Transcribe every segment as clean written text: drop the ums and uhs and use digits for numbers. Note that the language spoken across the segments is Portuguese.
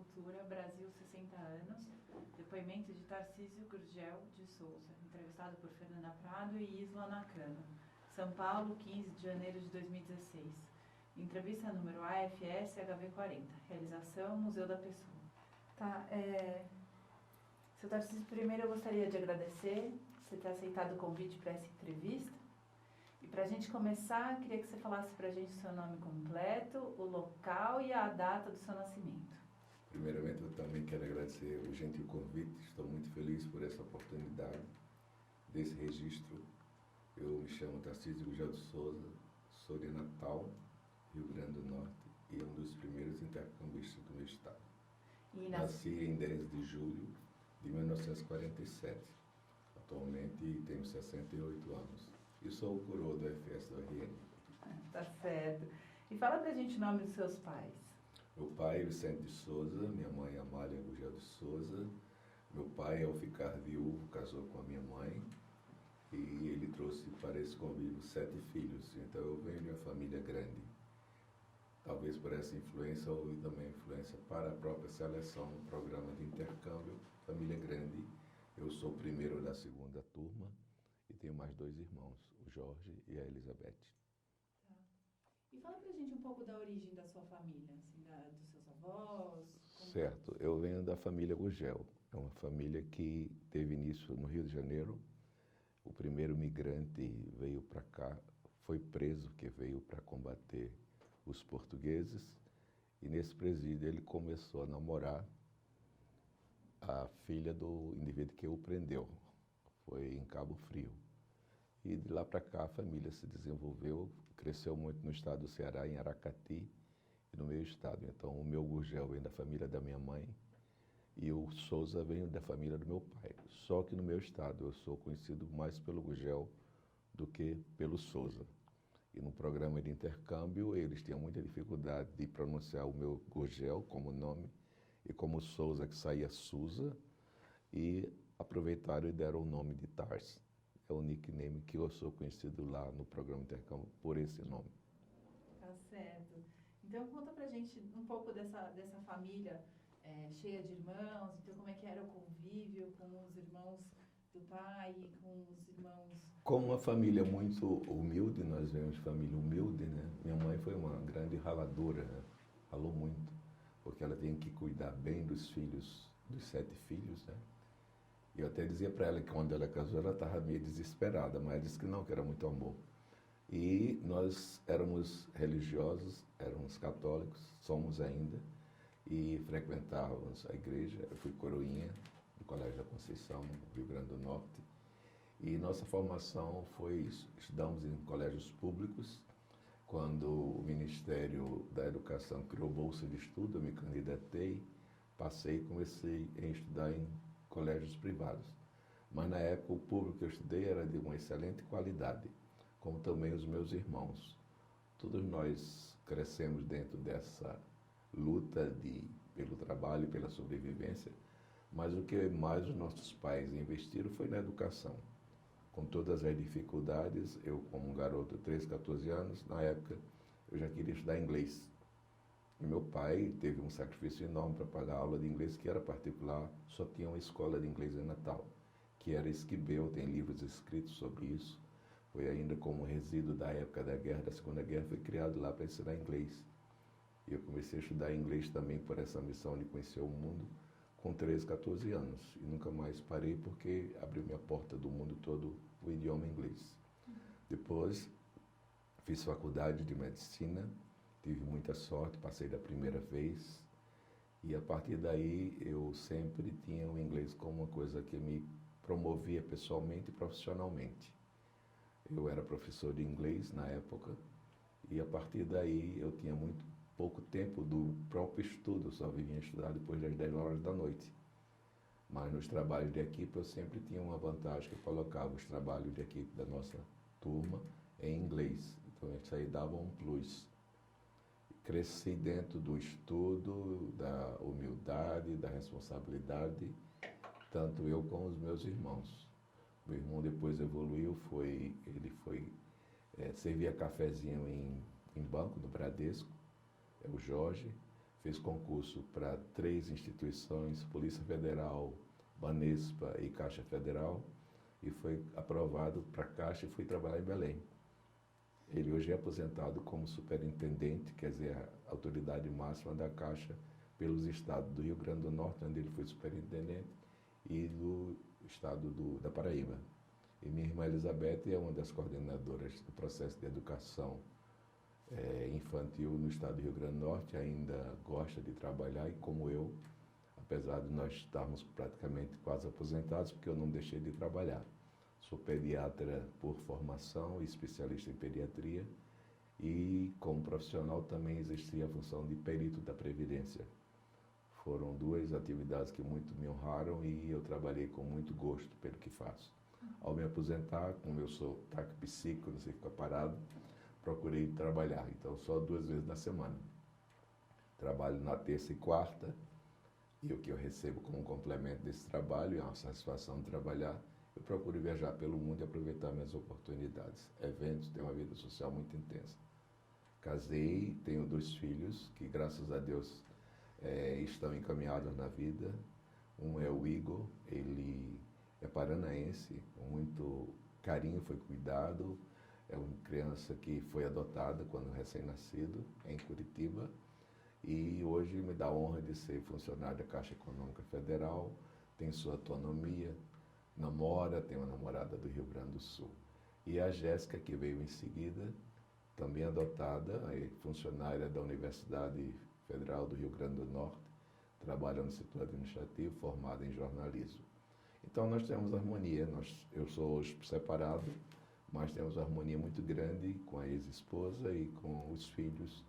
Cultura, Brasil 60 anos. Depoimento de Tarcísio Gurgel de Souza, entrevistado por Fernanda Prado e Isla Nakano. São Paulo, 15 de janeiro de 2016. Entrevista número AFS HV40. Realização Museu da Pessoa. Tá, seu Tarcísio, primeiro eu gostaria de agradecer você ter aceitado o convite para essa entrevista. E para a gente começar, queria que você falasse para a gente o seu nome completo, o local e a data do seu nascimento. Primeiramente, eu também quero agradecer o gentil convite. Estou muito feliz por essa oportunidade, desse registro. Eu me chamo Tarcísio Gurgel de Souza, sou de Natal, Rio Grande do Norte, e um dos primeiros intercambistas do meu estado. Nasci em 10 de julho de 1947. Atualmente tenho 68 anos. E sou o coroa do FS do RN. Tá certo. E fala pra gente o nome dos seus pais. Meu pai é Vicente de Souza, minha mãe é Amália Gurgel de Souza. Meu pai, ao ficar viúvo, casou com a minha mãe e ele trouxe para esse convívio 7 filhos. Então eu venho de uma família grande. Talvez por essa influência houve também influência para a própria seleção no programa de intercâmbio, família grande. Eu sou o primeiro da segunda turma e tenho mais 2 irmãos, o Jorge e a Elizabeth. Tá. E fala pra gente um pouco da origem da sua família, assim, dos seus avós. Certo, eu venho da família Gurgel. É uma família que teve início no Rio de Janeiro. O primeiro migrante veio para cá, foi preso, que veio para combater os portugueses. E nesse presídio ele começou a namorar a filha do indivíduo que o prendeu. Foi em Cabo Frio. E de lá para cá a família se desenvolveu, cresceu muito no estado do Ceará, em Aracati, e no meu estado. Então o meu Gurgel vem da família da minha mãe e o Souza vem da família do meu pai. Só que no meu estado eu sou conhecido mais pelo Gurgel do que pelo Souza. E no programa de intercâmbio eles tinham muita dificuldade de pronunciar o meu Gurgel como nome e como Souza que saía Souza, e aproveitaram e deram o nome de Tarsi. É o nickname que eu sou conhecido lá no programa de intercâmbio por esse nome. Tá certo. Então conta pra gente um pouco dessa família cheia de irmãos. Então como é que era o convívio com os irmãos do pai, com os irmãos... Como uma família muito humilde, nós vemos família humilde, né? Minha mãe foi uma grande raladora, né? Ralou muito, porque ela tinha que cuidar bem dos filhos, dos 7 filhos, né? E eu até dizia para ela que quando ela casou ela estava meio desesperada, mas ela disse que não, que era muito amor. E nós éramos religiosos, éramos católicos, somos ainda, e frequentávamos a igreja. Eu fui coroinha do Colégio da Conceição, no Rio Grande do Norte. E nossa formação foi isso. Estudamos em colégios públicos. Quando o Ministério da Educação criou bolsa de estudo, eu me candidatei, passei e comecei a estudar em colégios privados. Mas na época o público que eu estudei era de uma excelente qualidade, como também os meus irmãos. Todos nós crescemos dentro dessa luta pelo trabalho e pela sobrevivência, mas o que mais os nossos pais investiram foi na educação. Com todas as dificuldades, eu como um garoto de 13, 14 anos, na época eu já queria estudar inglês. E meu pai teve um sacrifício enorme para pagar a aula de inglês, que era particular, só tinha uma escola de inglês em Natal, que era Esquibel, tem livros escritos sobre isso. Foi ainda como resíduo da época da guerra, da Segunda Guerra, foi criado lá para ensinar inglês. E eu comecei a estudar inglês também por essa missão de conhecer o mundo com 13, 14 anos. E nunca mais parei porque abriu minha porta do mundo todo o idioma inglês. Depois fiz faculdade de medicina, tive muita sorte, passei da primeira vez. E a partir daí eu sempre tinha o inglês como uma coisa que me promovia pessoalmente e profissionalmente. Eu era professor de inglês na época e a partir daí eu tinha muito pouco tempo do próprio estudo, eu só vivia estudar depois das 10 horas da noite. Mas nos trabalhos de equipe eu sempre tinha uma vantagem, que eu colocava os trabalhos de equipe da nossa turma em inglês. Então isso aí dava um plus. Cresci dentro do estudo, da humildade, da responsabilidade, tanto eu como os meus irmãos. Meu irmão depois evoluiu, ele foi servia cafezinho em banco do Bradesco, é o Jorge, Fiz concurso para 3 instituições, Polícia Federal, Banespa e Caixa Federal, e foi aprovado para a Caixa e fui trabalhar em Belém. Ele hoje é aposentado como superintendente, quer dizer, a autoridade máxima da Caixa pelos estados do Rio Grande do Norte, onde ele foi superintendente, e do estado da Paraíba. E minha irmã Elizabeth é uma das coordenadoras do processo de educação infantil no estado do Rio Grande do Norte, ainda gosta de trabalhar, e como eu, apesar de nós estarmos praticamente quase aposentados, porque eu não deixei de trabalhar. Sou pediatra por formação e especialista em pediatria, e como profissional também existia a função de perito da Previdência. Foram 2 atividades que muito me honraram e eu trabalhei com muito gosto pelo que faço. Ao me aposentar, como eu sou taque psíquico, não sei ficar parado, procurei trabalhar, então só 2 vezes na semana. Trabalho na terça e quarta, e o que eu recebo como complemento desse trabalho, é uma satisfação de trabalhar. Eu procuro viajar pelo mundo e aproveitar minhas oportunidades. Eventos, tenho uma vida social muito intensa. Casei, tenho 2 filhos, que graças a Deus estão encaminhados na vida. Um é o Igor, ele é paranaense, com muito carinho, foi cuidado. É uma criança que foi adotada quando recém-nascido, em Curitiba. E hoje me dá a honra de ser funcionário da Caixa Econômica Federal, tem sua autonomia, namora, tem uma namorada do Rio Grande do Sul. E a Jéssica, que veio em seguida, também adotada, funcionária da Universidade Federal do Rio Grande do Norte, trabalha no setor administrativo, formada em jornalismo. Então nós temos harmonia, eu sou hoje separado, mas temos uma harmonia muito grande com a ex-esposa e com os filhos.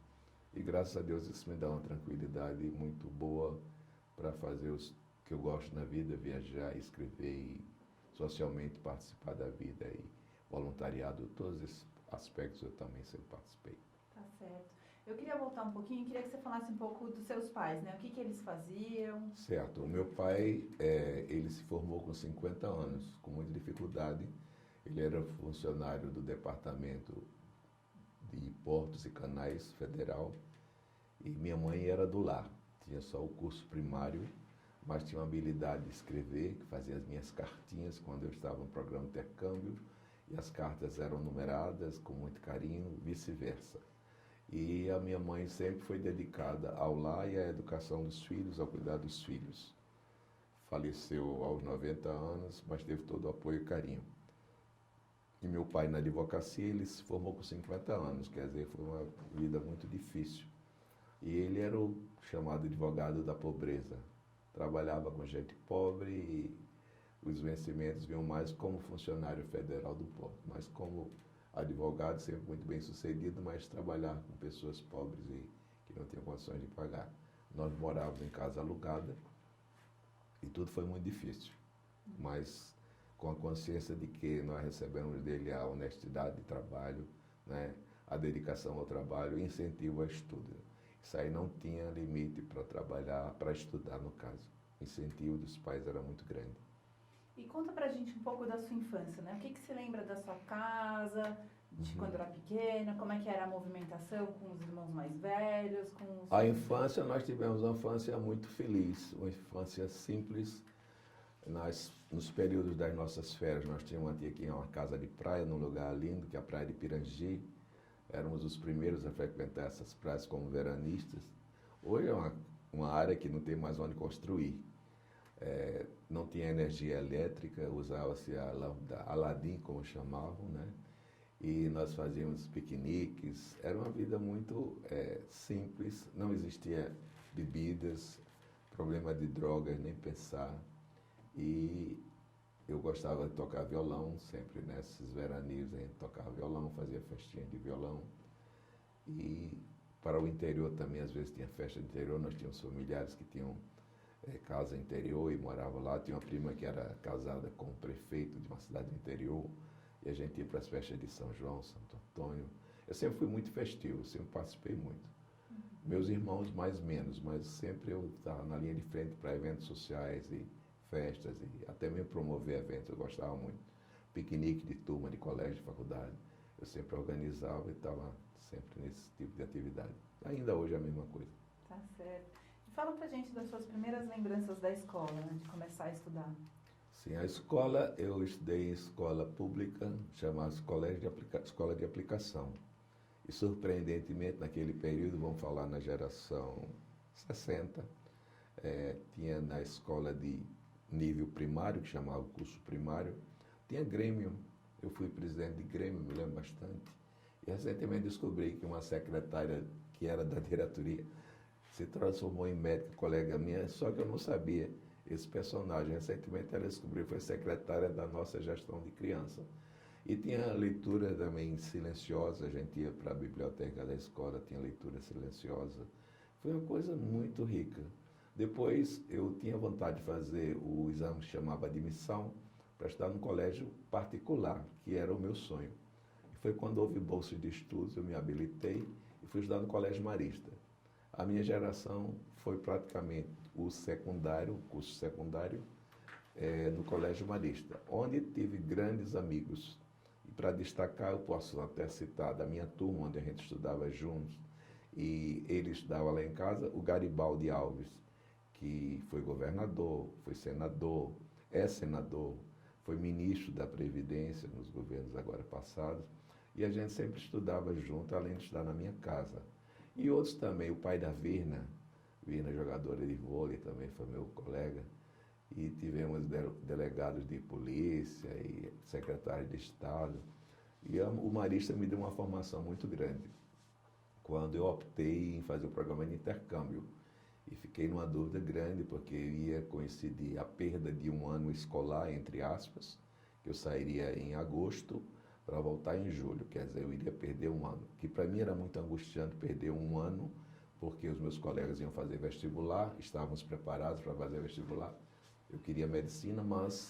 E graças a Deus isso me dá uma tranquilidade muito boa para fazer o que eu gosto na vida, viajar, escrever e socialmente participar da vida e voluntariado, todos esses aspectos eu também sempre participei. Tá certo. Eu queria voltar um pouquinho, queria que você falasse um pouco dos seus pais, né? O que eles faziam? Certo. O meu pai, ele se formou com 50 anos, com muita dificuldade. Ele era funcionário do Departamento de Portos e Canais Federal, e minha mãe era do lar. Tinha só o curso primário, mas tinha uma habilidade de escrever, que fazia as minhas cartinhas quando eu estava no programa de intercâmbio, e as cartas eram numeradas com muito carinho, vice-versa. E a minha mãe sempre foi dedicada ao lar e à educação dos filhos, ao cuidar dos filhos. Faleceu aos 90 anos, mas teve todo o apoio e carinho. E meu pai, na advocacia, ele se formou com 50 anos, quer dizer, foi uma vida muito difícil. E ele era o chamado advogado da pobreza. Trabalhava com gente pobre e os vencimentos vinham mais como funcionário federal do Porto, mas como advogado, sempre muito bem sucedido, mas trabalhar com pessoas pobres e que não tinham condições de pagar. Nós morávamos em casa alugada e tudo foi muito difícil, mas com a consciência de que nós recebemos dele a honestidade de trabalho, né, a dedicação ao trabalho e incentivo ao estudo. Isso aí não tinha limite para trabalhar, para estudar no caso. O incentivo dos pais era muito grande. E conta pra gente um pouco da sua infância, né? O que você lembra da sua casa, de quando era pequena, como é que era a movimentação com os irmãos mais velhos? A infância, nós tivemos uma infância muito feliz, uma infância simples. Nos períodos das nossas férias, nós tínhamos aqui uma casa de praia, num lugar lindo, que é a Praia de Pirangi. Éramos os primeiros a frequentar essas praias como veranistas. Hoje é uma área que não tem mais onde construir. Não tinha energia elétrica, usava-se a lâmpada Aladim, como chamavam, né? E nós fazíamos piqueniques. Era uma vida muito simples, não existia bebidas, problema de drogas, nem pensar. E eu gostava de tocar violão, sempre nesses veranios a gente tocava violão, fazia festinha de violão. E para o interior também, às vezes tinha festa de interior, nós tínhamos familiares que tinham casa interior e moravam lá. Tinha uma prima que era casada com o prefeito de uma cidade do interior, e a gente ia para as festas de São João, Santo Antônio. Eu sempre fui muito festivo, sempre participei muito. Meus irmãos mais menos, mas sempre eu estava na linha de frente para eventos sociais e festas, e até mesmo promover eventos, eu gostava muito. Piquenique de turma, de colégio, de faculdade, eu sempre organizava e estava sempre nesse tipo de atividade. Ainda hoje é a mesma coisa. Tá certo. E fala pra gente das suas primeiras lembranças da escola, né, de começar a estudar. Sim, a escola, eu estudei em escola pública, chamada Escola de Aplicação. E surpreendentemente, naquele período, vamos falar na geração 60, tinha na escola de nível primário, que chamava o curso primário, tinha grêmio. Eu fui presidente de grêmio, me lembro bastante. E recentemente descobri que uma secretária que era da diretoria se transformou em médica, colega minha, só que eu não sabia esse personagem. Recentemente ela descobriu que foi secretária da nossa gestão de criança. E tinha leitura também silenciosa, a gente ia para a biblioteca da escola, tinha leitura silenciosa. Foi uma coisa muito rica. Depois eu tinha vontade de fazer o exame que chamava admissão para estudar num colégio particular, que era o meu sonho. E foi quando houve bolsa de estudos, eu me habilitei e fui estudar no Colégio Marista. A minha geração foi praticamente o secundário, curso secundário, no Colégio Marista, onde tive grandes amigos. E para destacar, eu posso até citar da minha turma, onde a gente estudava juntos, e ele estudava lá em casa, o Garibaldi Alves, que foi governador, foi senador, é senador, foi ministro da Previdência nos governos agora passados, e a gente sempre estudava junto, além de estudar na minha casa. E outros também, o pai da Virna, jogadora de vôlei, também foi meu colega, e tivemos delegados de polícia e secretário de Estado. E o Marista me deu uma formação muito grande, quando eu optei em fazer o programa de intercâmbio. E fiquei numa dúvida grande, porque ia coincidir a perda de um ano escolar, entre aspas, que eu sairia em agosto para voltar em julho. Quer dizer, eu iria perder um ano, que para mim era muito angustiante perder um ano, porque os meus colegas iam fazer vestibular, estávamos preparados para fazer vestibular. Eu queria medicina, mas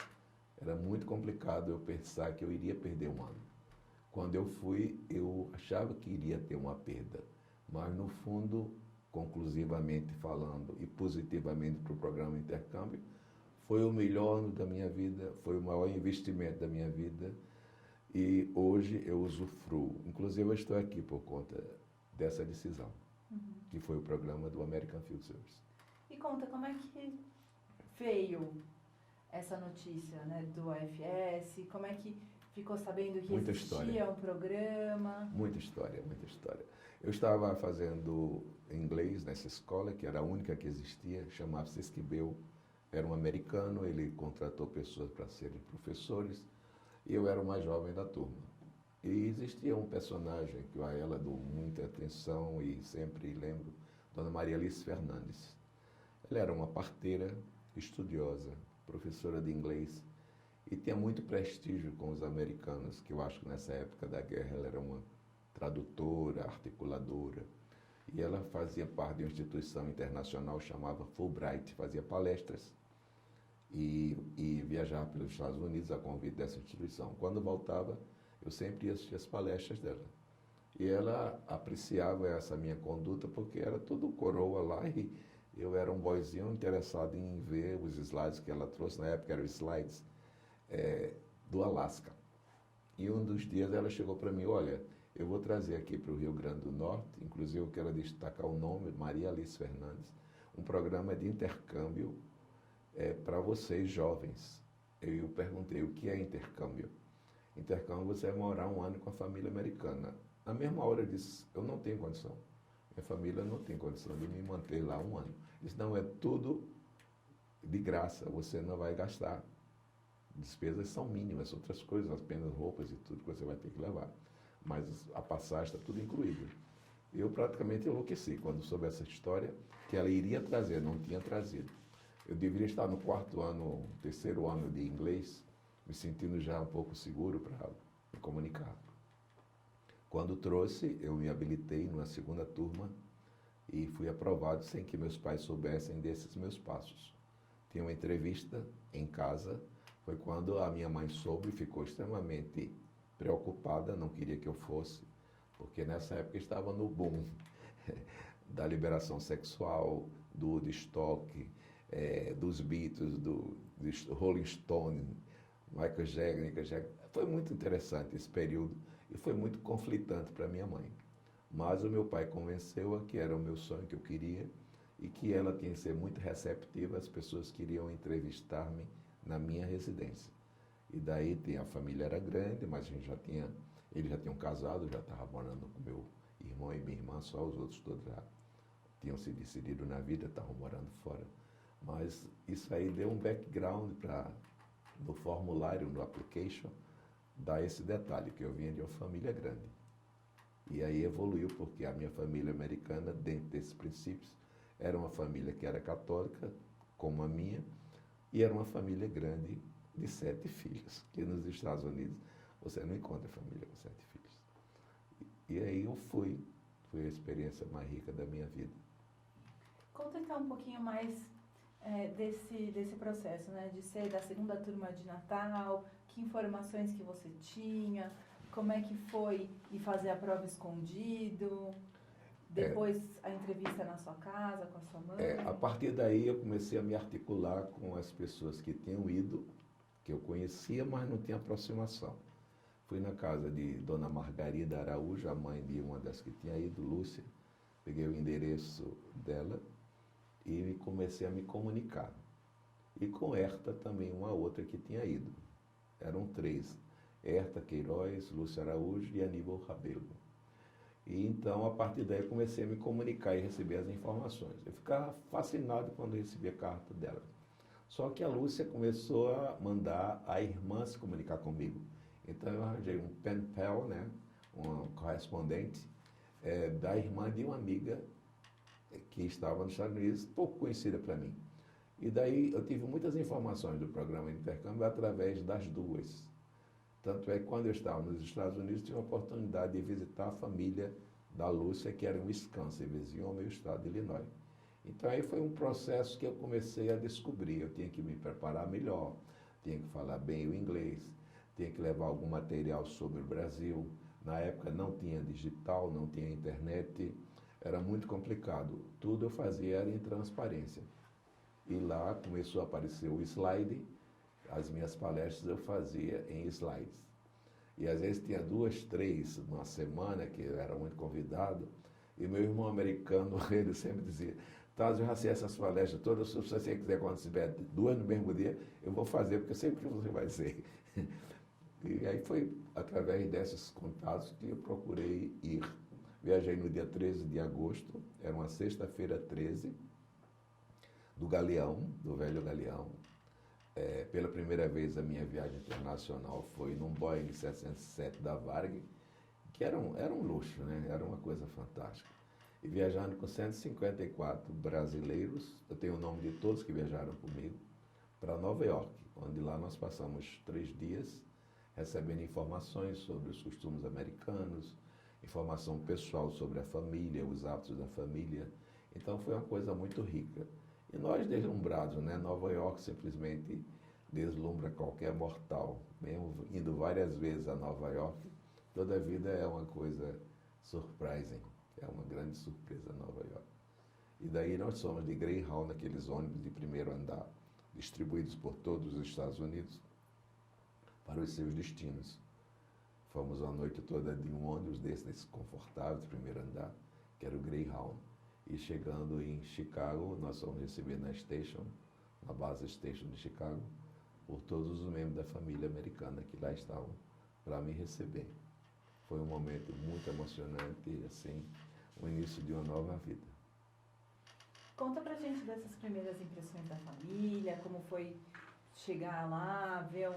era muito complicado eu pensar que eu iria perder um ano. Quando eu fui, eu achava que iria ter uma perda, mas no fundo, conclusivamente falando e positivamente para o programa intercâmbio, foi o melhor ano da minha vida, foi o maior investimento da minha vida e hoje eu usufruo. Inclusive eu estou aqui por conta dessa decisão, que foi o programa do American Field Service. E conta, como é que veio essa notícia, né, do AFS? Como é que ficou sabendo que muita existia história. Um programa? Muita história, muita história. Eu estava fazendo inglês nessa escola, que era a única que existia, chamava-se Esquibel, era um americano, ele contratou pessoas para serem professores, e eu era o mais jovem da turma. E existia um personagem que a ela dou muita atenção e sempre lembro, Dona Maria Alice Fernandes. Ela era uma parteira, estudiosa, professora de inglês, e tinha muito prestígio com os americanos, que eu acho que nessa época da guerra ela era uma tradutora, articuladora, e ela fazia parte de uma instituição internacional chamada Fulbright, fazia palestras e viajava pelos Estados Unidos a convite dessa instituição. Quando voltava, eu sempre ia assistir as palestras dela. E ela apreciava essa minha conduta porque era tudo coroa lá e eu era um boyzinho interessado em ver os slides que ela trouxe, na época eram slides do Alasca. E um dos dias ela chegou para mim, olha, eu vou trazer aqui para o Rio Grande do Norte, inclusive eu quero destacar o nome, Maria Alice Fernandes, um programa de intercâmbio para vocês jovens. Eu perguntei, o que é intercâmbio? Intercâmbio, você vai morar um ano com a família americana. Na mesma hora eu disse, eu não tenho condição. Minha família não tem condição de me manter lá um ano. Isso não é tudo de graça, você não vai gastar. Despesas são mínimas, outras coisas, apenas roupas e tudo que você vai ter que levar. Mas a passagem está tudo incluído. Eu praticamente enlouqueci quando soube essa história, que ela iria trazer, não tinha trazido. Eu deveria estar no terceiro ano de inglês, me sentindo já um pouco seguro para me comunicar. Quando trouxe, eu me habilitei numa segunda turma e fui aprovado sem que meus pais soubessem desses meus passos. Tinha uma entrevista em casa, foi quando a minha mãe soube e ficou extremamente preocupada, não queria que eu fosse, porque nessa época estava no boom da liberação sexual, do Woodstock, dos Beatles, do Rolling Stone, Michael Jackson. Foi muito interessante esse período e foi muito conflitante para minha mãe. Mas o meu pai convenceu-a que era o meu sonho, que eu queria, e que ela tinha que ser muito receptiva, as pessoas queriam entrevistar-me na minha residência. E daí a família era grande, mas eles já tinham casado, já estava morando com meu irmão e minha irmã, só os outros todos já tinham se decidido na vida, estavam morando fora. Mas isso aí deu um background para, no formulário, no application, dar esse detalhe, que eu vinha de uma família grande. E aí evoluiu, porque a minha família americana, dentro desses princípios, era uma família que era católica, como a minha, e era uma família grande de 7 filhos, que nos Estados Unidos você não encontra família com 7 filhos. E aí eu foi a experiência mais rica da minha vida. Conta então um pouquinho mais desse processo, né? De ser da segunda turma de Natal, que informações que você tinha, como é que foi ir fazer a prova escondido, depois a entrevista na sua casa, com a sua mãe. A partir daí eu comecei a me articular com as pessoas que tinham ido, que eu conhecia, mas não tinha aproximação. Fui na casa de Dona Margarida Araújo, a mãe de uma das que tinha ido, Lúcia. Peguei o endereço dela e comecei a me comunicar. E com Herta também, uma outra que tinha ido. Eram 3. Herta Queiroz, Lúcia Araújo e Aníbal Rabelo. E então, a partir daí, eu comecei a me comunicar e receber as informações. Eu ficava fascinado quando recebia a carta dela. Só que a Lúcia começou a mandar a irmã se comunicar comigo. Então, eu arranjei um pen pal, né, um correspondente, da irmã de uma amiga que estava nos Estados Unidos, pouco conhecida para mim. E daí eu tive muitas informações do programa de intercâmbio através das duas. Tanto é que quando eu estava nos Estados Unidos, tive a oportunidade de visitar a família da Lúcia, que era em Wisconsin, vizinho ao meu estado de Illinois. Então aí foi um processo que eu comecei a descobrir. Eu tinha que me preparar melhor, tinha que falar bem o inglês, tinha que levar algum material sobre o Brasil. Na época não tinha digital, não tinha internet, era muito complicado. Tudo eu fazia era em transparência. E lá começou a aparecer o slide. As minhas palestras eu fazia em slides. E às vezes tinha 2, 3 numa semana, que eu era muito convidado, e meu irmão americano, ele sempre dizia, Thales, eu já sei essas palestras todas, se você quiser, quando tiver 2 no mesmo dia, eu vou fazer, porque eu sei que você vai ser. E aí foi através desses contatos que eu procurei ir. Viajei no dia 13 de agosto, era uma sexta-feira 13, do Galeão, do velho Galeão. Pela primeira vez a minha viagem internacional foi num Boeing 707 da Varg, que era um luxo, né? Era uma coisa fantástica. E viajando com 154 brasileiros, eu tenho o nome de todos que viajaram comigo, para Nova York, onde lá nós passamos 3 dias recebendo informações sobre os costumes americanos, informação pessoal sobre a família, os hábitos da família. Então foi uma coisa muito rica. E nós deslumbrados, né? Nova York simplesmente deslumbra qualquer mortal. Mesmo indo várias vezes a Nova York, toda a vida é uma coisa surprising. É uma grande surpresa Nova York. E daí nós somos de Greyhound, naqueles ônibus de primeiro andar, distribuídos por todos os Estados Unidos, para os seus destinos. Fomos a noite toda de um ônibus desses confortáveis, de primeiro andar, que era o Greyhound. E chegando em Chicago, nós fomos recebidos na Station, na base Station de Chicago, por todos os membros da família americana que lá estavam para me receber. Foi um momento muito emocionante e, assim, o início de uma nova vida. Conta pra gente dessas primeiras impressões da família, como foi chegar lá, ver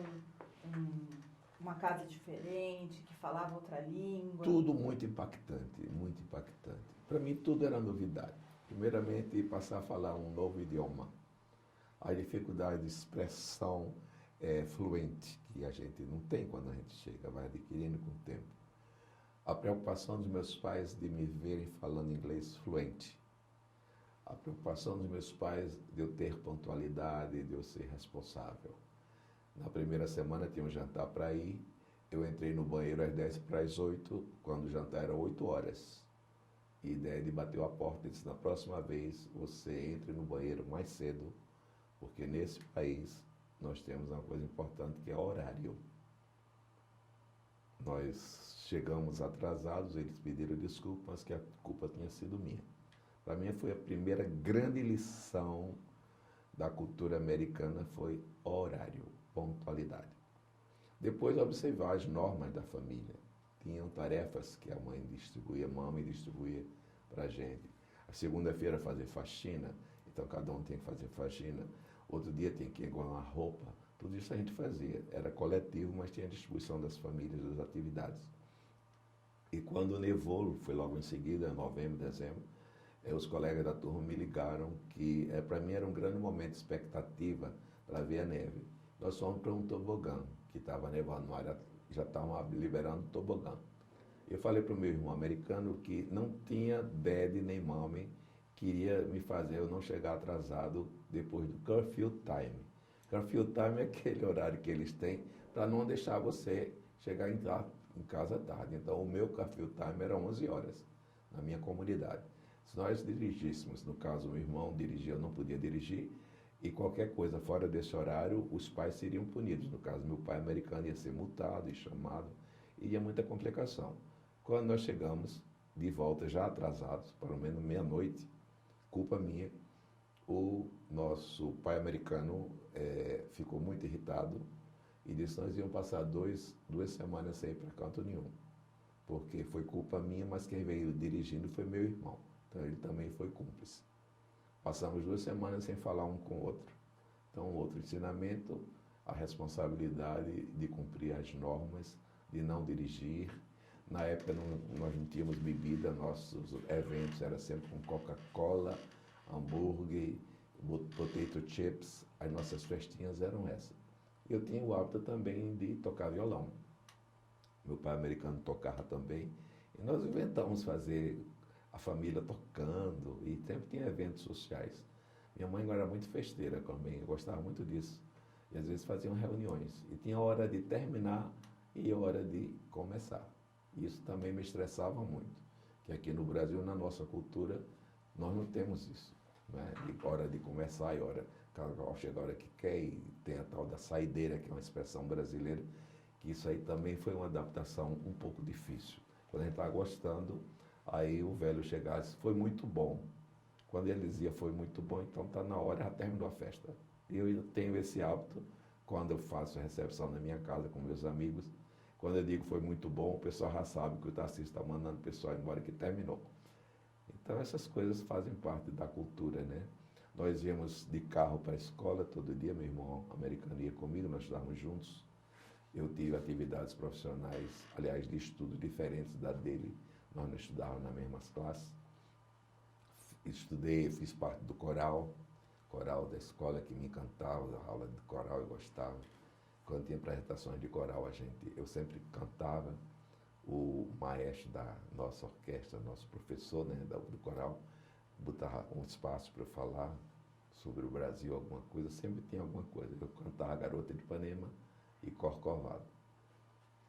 uma casa diferente, que falava outra língua. Tudo muito impactante, muito impactante. Para mim, tudo era novidade. Primeiramente, passar a falar um novo idioma. A dificuldade de expressão fluente, que a gente não tem quando a gente chega, vai adquirindo com o tempo. A preocupação dos meus pais de me verem falando inglês fluente. A preocupação dos meus pais de eu ter pontualidade, de eu ser responsável. Na primeira semana tinha um jantar para ir, eu entrei no banheiro às 7:50, quando o jantar era 8 horas. E ele bateu a porta e disse, na próxima vez você entre no banheiro mais cedo, porque nesse país nós temos uma coisa importante que é horário. Nós chegamos atrasados, eles pediram desculpa, mas que a culpa tinha sido minha. Para mim foi a primeira grande lição da cultura americana, foi horário, pontualidade. Depois observar as normas da família. Tinham tarefas que a mãe distribuía, a mamãe distribuía para a gente. A segunda-feira fazer faxina, então cada um tem que fazer faxina. Outro dia tem que engolar roupa. Tudo isso a gente fazia. Era coletivo, mas tinha a distribuição das famílias, das atividades. E quando nevou, foi logo em seguida, novembro, dezembro, os colegas da turma me ligaram que para mim era um grande momento de expectativa para ver a neve. Nós fomos para um tobogã, que estava nevando, já estavam liberando tobogã. Eu falei para o meu irmão americano que não tinha daddy nem mommy, queria me fazer eu não chegar atrasado depois do curfew time. Curfew time é aquele horário que eles têm para não deixar você chegar em casa tarde. Então, o meu curfew time era 11 horas na minha comunidade. Se nós dirigíssemos, no caso, o meu irmão dirigia, eu não podia dirigir, e qualquer coisa fora desse horário, os pais seriam punidos. No caso, meu pai americano ia ser multado e chamado, e ia muita complicação. Quando nós chegamos de volta, já atrasados, pelo menos meia-noite, culpa minha, o nosso pai americano ficou muito irritado e disse que nós íamos passar duas semanas sem ir para canto nenhum, porque foi culpa minha, mas quem veio dirigindo foi meu irmão, então ele também foi cúmplice. Passamos 2 semanas sem falar um com o outro. Então, outro ensinamento, a responsabilidade de cumprir as normas, de não dirigir. Na época nós não tínhamos bebida, nossos eventos eram sempre com Coca-Cola, hambúrguer, potato chips, as nossas festinhas eram essas. Eu tinha o hábito também de tocar violão. Meu pai americano tocava também, e nós inventamos fazer a família tocando, e sempre tinha eventos sociais. Minha mãe era muito festeira também, eu gostava muito disso. E às vezes faziam reuniões, e tinha hora de terminar e hora de começar. Isso também me estressava muito, que aqui no Brasil, na nossa cultura, nós não temos isso, né? De hora de começar e hora, chega a hora que quer, e tem a tal da saideira, que é uma expressão brasileira, que isso aí também foi uma adaptação um pouco difícil. Quando a gente estava gostando, aí o velho chegasse, foi muito bom. Quando ele dizia foi muito bom, então está na hora, já terminou a festa. E eu tenho esse hábito, quando eu faço recepção na minha casa com meus amigos, quando eu digo foi muito bom, o pessoal já sabe que o Tarcísio está mandando o pessoal embora que terminou. Então essas coisas fazem parte da cultura, né? Nós íamos de carro para a escola todo dia, meu irmão americano ia comigo, nós estudávamos juntos. Eu tive atividades profissionais, aliás, de estudos diferentes da dele, nós não estudávamos nas mesmas classes. Estudei, fiz parte do coral da escola que me encantava, a aula de coral eu gostava. Quando tinha apresentações de coral, eu sempre cantava. O maestro da nossa orquestra, nosso professor, né, do coral, botava um espaço para eu falar sobre o Brasil, alguma coisa, sempre tinha alguma coisa. Eu cantava Garota de Ipanema e Corcovado.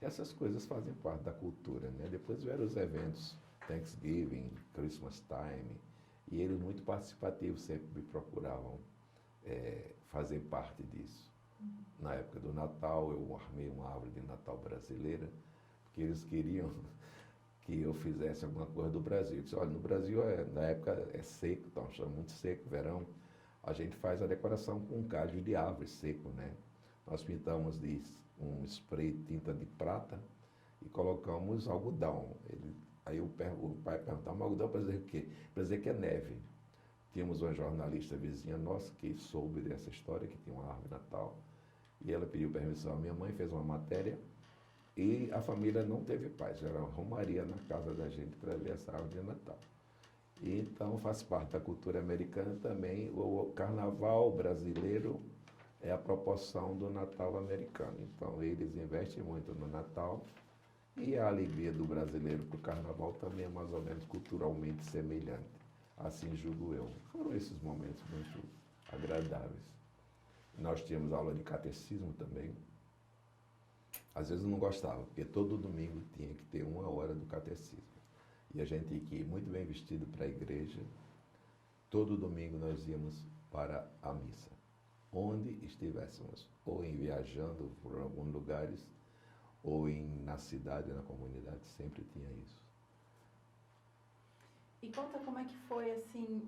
Essas coisas fazem parte da cultura, né? Depois vieram os eventos, Thanksgiving, Christmas Time, e eles muito participativos sempre me procuravam fazer parte disso. Na época do Natal, eu armei uma árvore de Natal brasileira, porque eles queriam que eu fizesse alguma coisa do Brasil. Eu disse, olha, no Brasil, na época é seco, então achando muito seco, verão, a gente faz a decoração com um cacho de árvore seco, né? Nós pintamos de um spray tinta de prata e colocamos algodão. Aí o pai perguntava, mas algodão para dizer o quê? Para dizer que é neve. Tínhamos uma jornalista vizinha nossa que soube dessa história, que tinha uma árvore de Natal, e ela pediu permissão. A minha mãe fez uma matéria e a família não teve paz. Era uma romaria na casa da gente para ver essa árvore de Natal. E então faz parte da cultura americana também. O carnaval brasileiro é a proporção do Natal americano. Então eles investem muito no Natal e a alegria do brasileiro para o carnaval também é mais ou menos culturalmente semelhante. Assim julgo eu. Foram esses momentos muito agradáveis. Nós tínhamos aula de catecismo também. Às vezes eu não gostava, porque todo domingo tinha que ter 1 hora do catecismo. E a gente tinha que ir muito bem vestido para a igreja. Todo domingo nós íamos para a missa. Onde estivéssemos, ou em viajando por alguns lugares, ou na cidade, na comunidade, sempre tinha isso. E conta como é que foi, assim,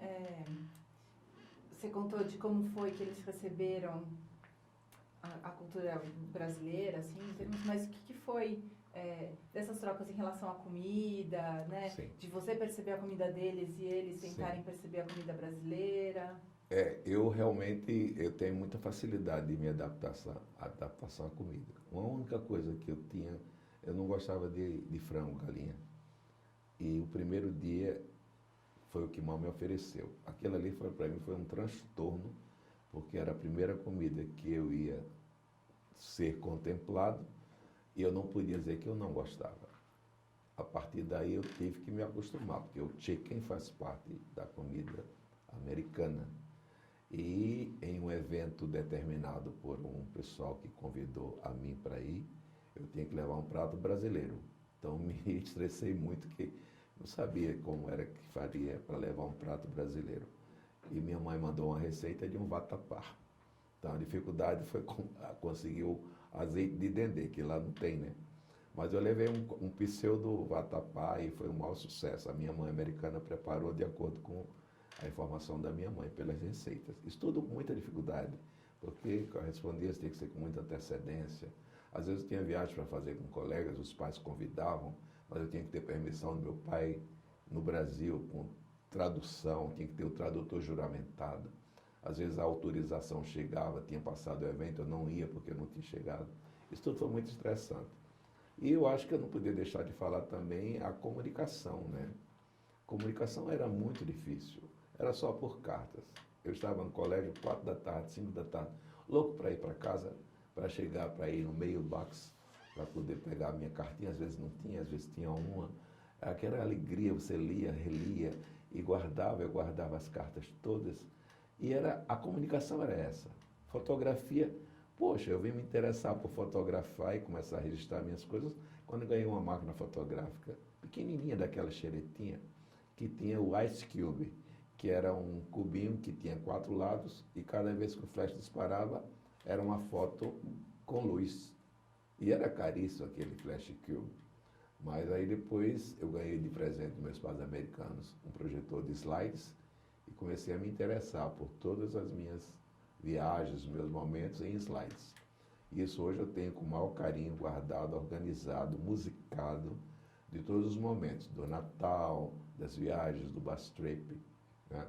você contou de como foi que eles receberam a cultura brasileira, assim, em termos, mas o que foi dessas trocas em relação à comida, né? Sim. De você perceber a comida deles e eles tentarem perceber a comida brasileira? Eu realmente eu tenho muita facilidade de me adaptação à comida. Uma única coisa que eu tinha, eu não gostava de frango, galinha. E o primeiro dia foi o que mal me ofereceu. Aquilo ali foi para mim foi um transtorno, porque era a primeira comida que eu ia ser contemplado e eu não podia dizer que eu não gostava. A partir daí eu tive que me acostumar, porque o chicken faz parte da comida americana. E em um evento determinado por um pessoal que convidou a mim para ir, eu tinha que levar um prato brasileiro. Então me estressei muito que não sabia como era que faria para levar um prato brasileiro. E minha mãe mandou uma receita de um vatapá. Então a dificuldade foi conseguir o azeite de dendê, que lá não tem, né? Mas eu levei um pseudo vatapá e foi um maior sucesso. A minha mãe americana preparou de acordo com a informação da minha mãe pelas receitas. Isso tudo com muita dificuldade, porque correspondência tem que ser com muita antecedência. Às vezes eu tinha viagem para fazer com colegas, os pais convidavam, mas eu tinha que ter permissão do meu pai no Brasil, com tradução, tinha que ter o tradutor juramentado. Às vezes a autorização chegava, tinha passado o evento, eu não ia porque eu não tinha chegado. Isso tudo foi muito estressante. E eu acho que eu não podia deixar de falar também a comunicação, né? Comunicação era muito difícil, era só por cartas. Eu estava no colégio 4 da tarde, 5 da tarde, louco para ir para casa, para chegar, para ir no mailbox, para poder pegar a minha cartinha, às vezes não tinha, às vezes tinha uma. Aquela alegria, você lia, relia e guardava, eu guardava as cartas todas. E a comunicação era essa. Fotografia, poxa, eu vim me interessar por fotografar e começar a registrar minhas coisas quando eu ganhei uma máquina fotográfica, pequenininha daquela xeretinha, que tinha o Ice Cube, que era um cubinho que tinha 4 lados e cada vez que o flash disparava era uma foto com luz. E era caríssimo aquele Flash Cube. Mas aí depois eu ganhei de presente dos meus pais americanos um projetor de slides e comecei a me interessar por todas as minhas viagens, meus momentos em slides. E isso hoje eu tenho com o maior carinho guardado, organizado, musicado, de todos os momentos, do Natal, das viagens, do bus trip, né?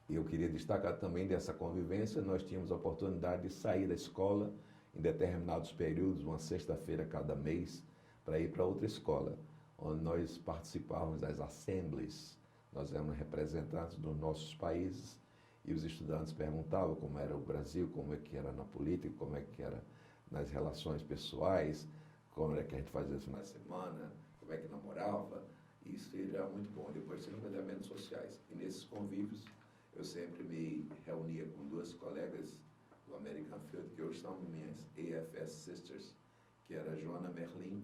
E eu queria destacar também dessa convivência, nós tínhamos a oportunidade de sair da escola em determinados períodos, uma sexta-feira cada mês, para ir para outra escola, onde nós participávamos das assemblies, nós éramos representantes dos nossos países e os estudantes perguntavam como era o Brasil, como é que era na política, como é que era nas relações pessoais, como era que a gente fazia isso na semana, como é que namorava. Isso era muito bom. Depois tinha elementos sociais. E nesses convívios eu sempre me reunia com 2 colegas do American Field, que hoje são minhas AFS Sisters, que era a Joana Merlin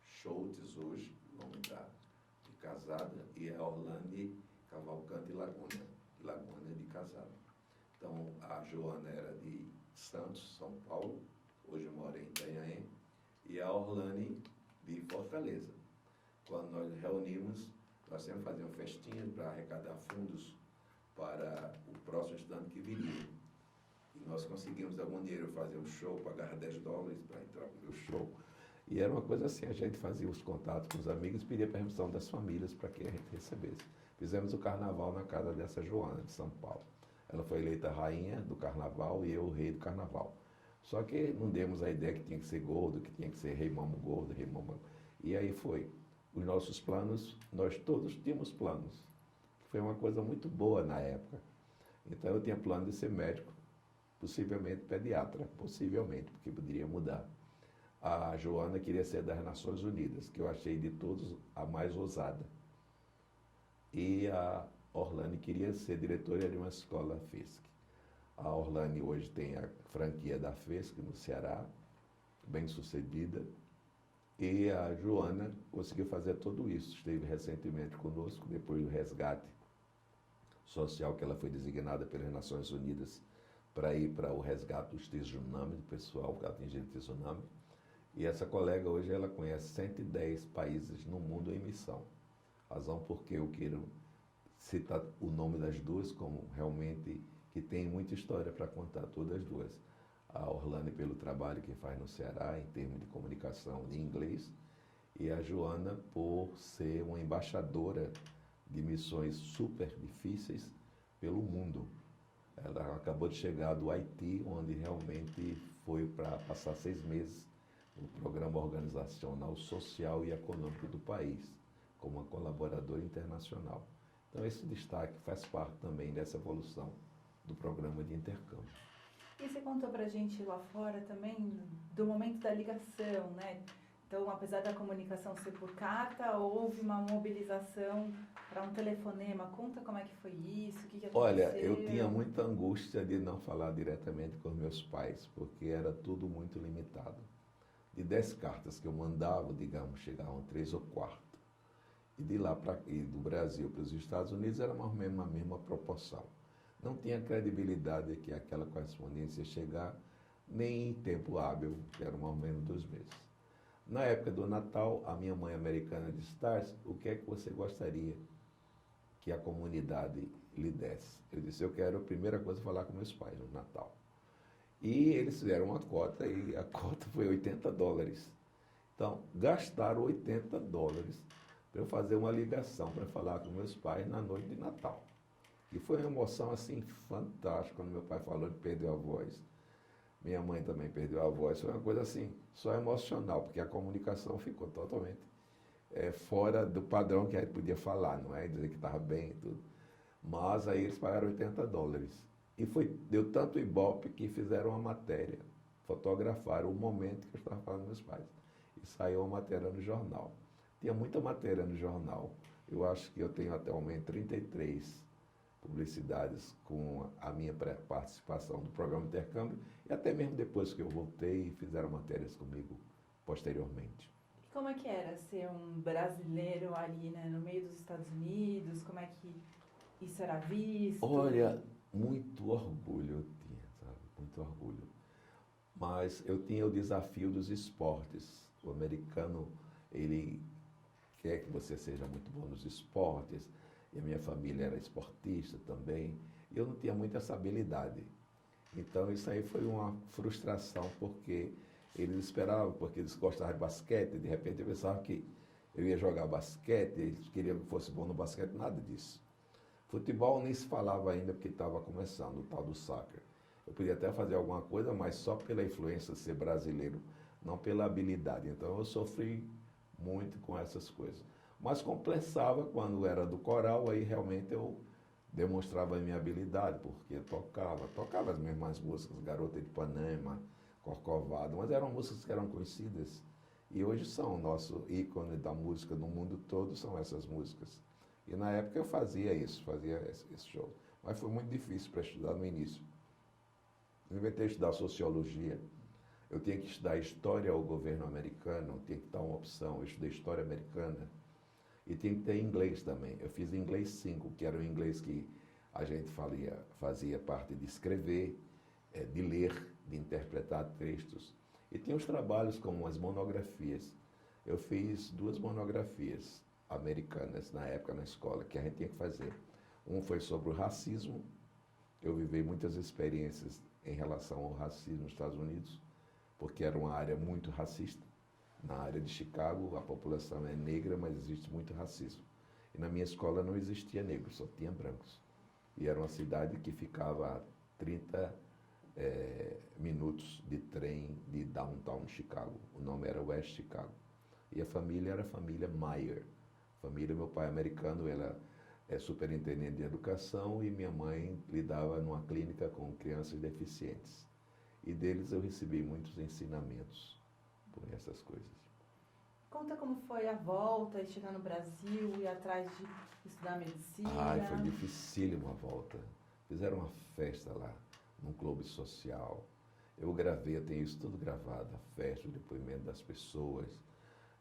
Schultz, hoje, nome de casada, e a Orlane Cavalcante Laguna de casada. Então, a Joana era de Santos, São Paulo, hoje mora em Itanhaém, e a Orlane de Fortaleza. Quando nós reunimos, nós sempre fazíamos festinhas para arrecadar fundos para o próximo estudante que viria. E nós conseguimos algum dinheiro, fazer um show, pagar $10 para entrar no meu show. E era uma coisa assim, a gente fazia os contatos com os amigos, pedia permissão das famílias para que a gente recebesse. Fizemos o carnaval na casa dessa Joana, de São Paulo. Ela foi eleita rainha do carnaval e eu o rei do carnaval. Só que não demos a ideia que tinha que ser gordo, que tinha que ser rei mamo gordo, rei mamo... E aí foi. Os nossos planos, nós todos tínhamos planos. Foi uma coisa muito boa na época. Então eu tinha plano de ser médico, possivelmente pediatra, possivelmente, porque poderia mudar. A Joana queria ser das Nações Unidas, que eu achei de todos a mais ousada. E a Orlane queria ser diretora de uma escola FESC. A Orlane hoje tem a franquia da FESC no Ceará, bem sucedida. E a Joana conseguiu fazer tudo isso. Esteve recentemente conosco, depois do resgate social, que ela foi designada pelas Nações Unidas para ir para o resgate dos tsunami, do pessoal que atingiu o tsunami. E essa colega hoje ela conhece 110 países no mundo em missão. Razão porque eu quero citar o nome das duas como realmente que tem muita história para contar, todas as duas. A Orlane pelo trabalho que faz no Ceará em termos de comunicação de inglês e a Joana por ser uma embaixadora de missões super difíceis pelo mundo. Ela acabou de chegar do Haiti, onde realmente foi para passar 6 meses no programa organizacional, social e econômico do país, como uma colaboradora internacional. Então esse destaque faz parte também dessa evolução do programa de intercâmbio. E você contou para a gente lá fora também do momento da ligação, né? Então, apesar da comunicação ser por carta, houve uma mobilização para um telefonema. Conta como é que foi isso, o que aconteceu? Olha, eu tinha muita angústia de não falar diretamente com meus pais, porque era tudo muito limitado. De 10 cartas que eu mandava, digamos, chegavam 3 ou 4. E de lá e do Brasil para os Estados Unidos era mais ou menos a mesma proporção. Não tinha credibilidade que aquela correspondência ia chegar nem em tempo hábil, que era mais ou menos 2 meses. Na época do Natal, a minha mãe americana disse: Tarso, o que é que você gostaria que a comunidade lhe desse? Eu disse: eu quero, a primeira coisa, falar com meus pais no Natal. E eles fizeram uma cota e a cota foi $80. Então, gastaram $80 para eu fazer uma ligação para falar com meus pais na noite de Natal. E foi uma emoção assim fantástica quando meu pai falou que perdeu a voz. Minha mãe também perdeu a voz. Foi uma coisa assim, só emocional, porque a comunicação ficou totalmente fora do padrão que a gente podia falar, não é? Dizer que estava bem e tudo. Mas aí eles pagaram $80. E deu tanto ibope que fizeram uma matéria, fotografaram o momento que eu estava falando com meus pais. E saiu uma matéria no jornal. Tinha muita matéria no jornal. Eu acho que eu tenho até o momento 33 publicidades com a minha participação do programa Intercâmbio e até mesmo depois que eu voltei fizeram matérias comigo posteriormente. E como é que era ser um brasileiro ali, né, no meio dos Estados Unidos? Como é que isso era visto? Olha, muito orgulho eu tinha, sabe? Muito orgulho. Mas eu tinha o desafio dos esportes. O americano, ele quer que você seja muito bom nos esportes. E a minha família era esportista também, e eu não tinha muita essa habilidade. Então isso aí foi uma frustração, porque eles esperavam, porque eles gostavam de basquete, e de repente eu pensava que eu ia jogar basquete, eles queriam que eu fosse bom no basquete, nada disso. Futebol nem se falava ainda, porque estava começando, o tal do soccer. Eu podia até fazer alguma coisa, mas só pela influência de ser brasileiro, não pela habilidade. Então eu sofri muito com essas coisas. Mas compensava quando era do coral, aí realmente eu demonstrava a minha habilidade, porque tocava as mesmas músicas, Garota de Ipanema, Corcovado, mas eram músicas que eram conhecidas e hoje são o nosso ícone da música no mundo todo, são essas músicas. E na época eu fazia isso, fazia esse show. Mas foi muito difícil para estudar no início. Eu inventei estudar sociologia, eu tinha que estudar história ao governo americano, tinha que dar uma opção, eu estudei história americana. E tinha que ter inglês também. Eu fiz inglês 5, que era o inglês que a gente fazia parte de escrever, de ler, de interpretar textos. E tinha os trabalhos como as monografias. Eu fiz 2 monografias americanas na época na escola, que a gente tinha que fazer. Um foi sobre o racismo. Eu vivi muitas experiências em relação ao racismo nos Estados Unidos, porque era uma área muito racista. Na área de Chicago, a população é negra, mas existe muito racismo. E na minha escola não existia negros, só tinha brancos. E era uma cidade que ficava a 30 minutos de trem de downtown Chicago. O nome era West Chicago. E a família era a família Meyer. Família, meu pai é americano, ela é superintendente de educação e minha mãe lidava numa clínica com crianças deficientes. E deles eu recebi muitos ensinamentos por essas coisas. Conta como foi a volta e chegar no Brasil e atrás de estudar medicina. Ai, foi dificílimo a volta. Fizeram uma festa lá, num clube social. Eu gravei, eu tenho isso tudo gravado, a festa, o depoimento das pessoas.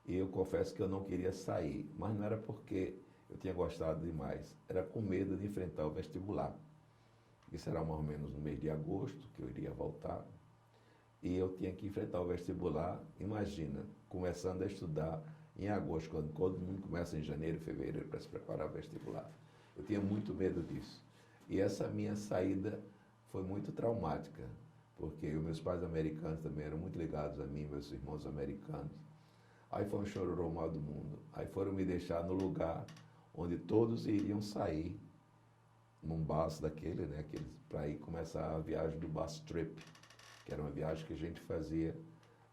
E eu confesso que eu não queria sair, mas não era porque eu tinha gostado demais, era com medo de enfrentar o vestibular. Isso era mais ou menos no mês de agosto, que eu iria voltar. E eu tinha que enfrentar o vestibular, imagina, começando a estudar em agosto, quando todo mundo começa em janeiro, fevereiro para se preparar o vestibular. Eu tinha muito medo disso. E essa minha saída foi muito traumática, porque os meus pais americanos também eram muito ligados a mim, meus irmãos americanos. Aí foi um chororô mal do mundo. Aí foram me deixar no lugar onde todos iriam sair, num bus daquele, né, para ir começar a viagem do bus trip, que era uma viagem que a gente fazia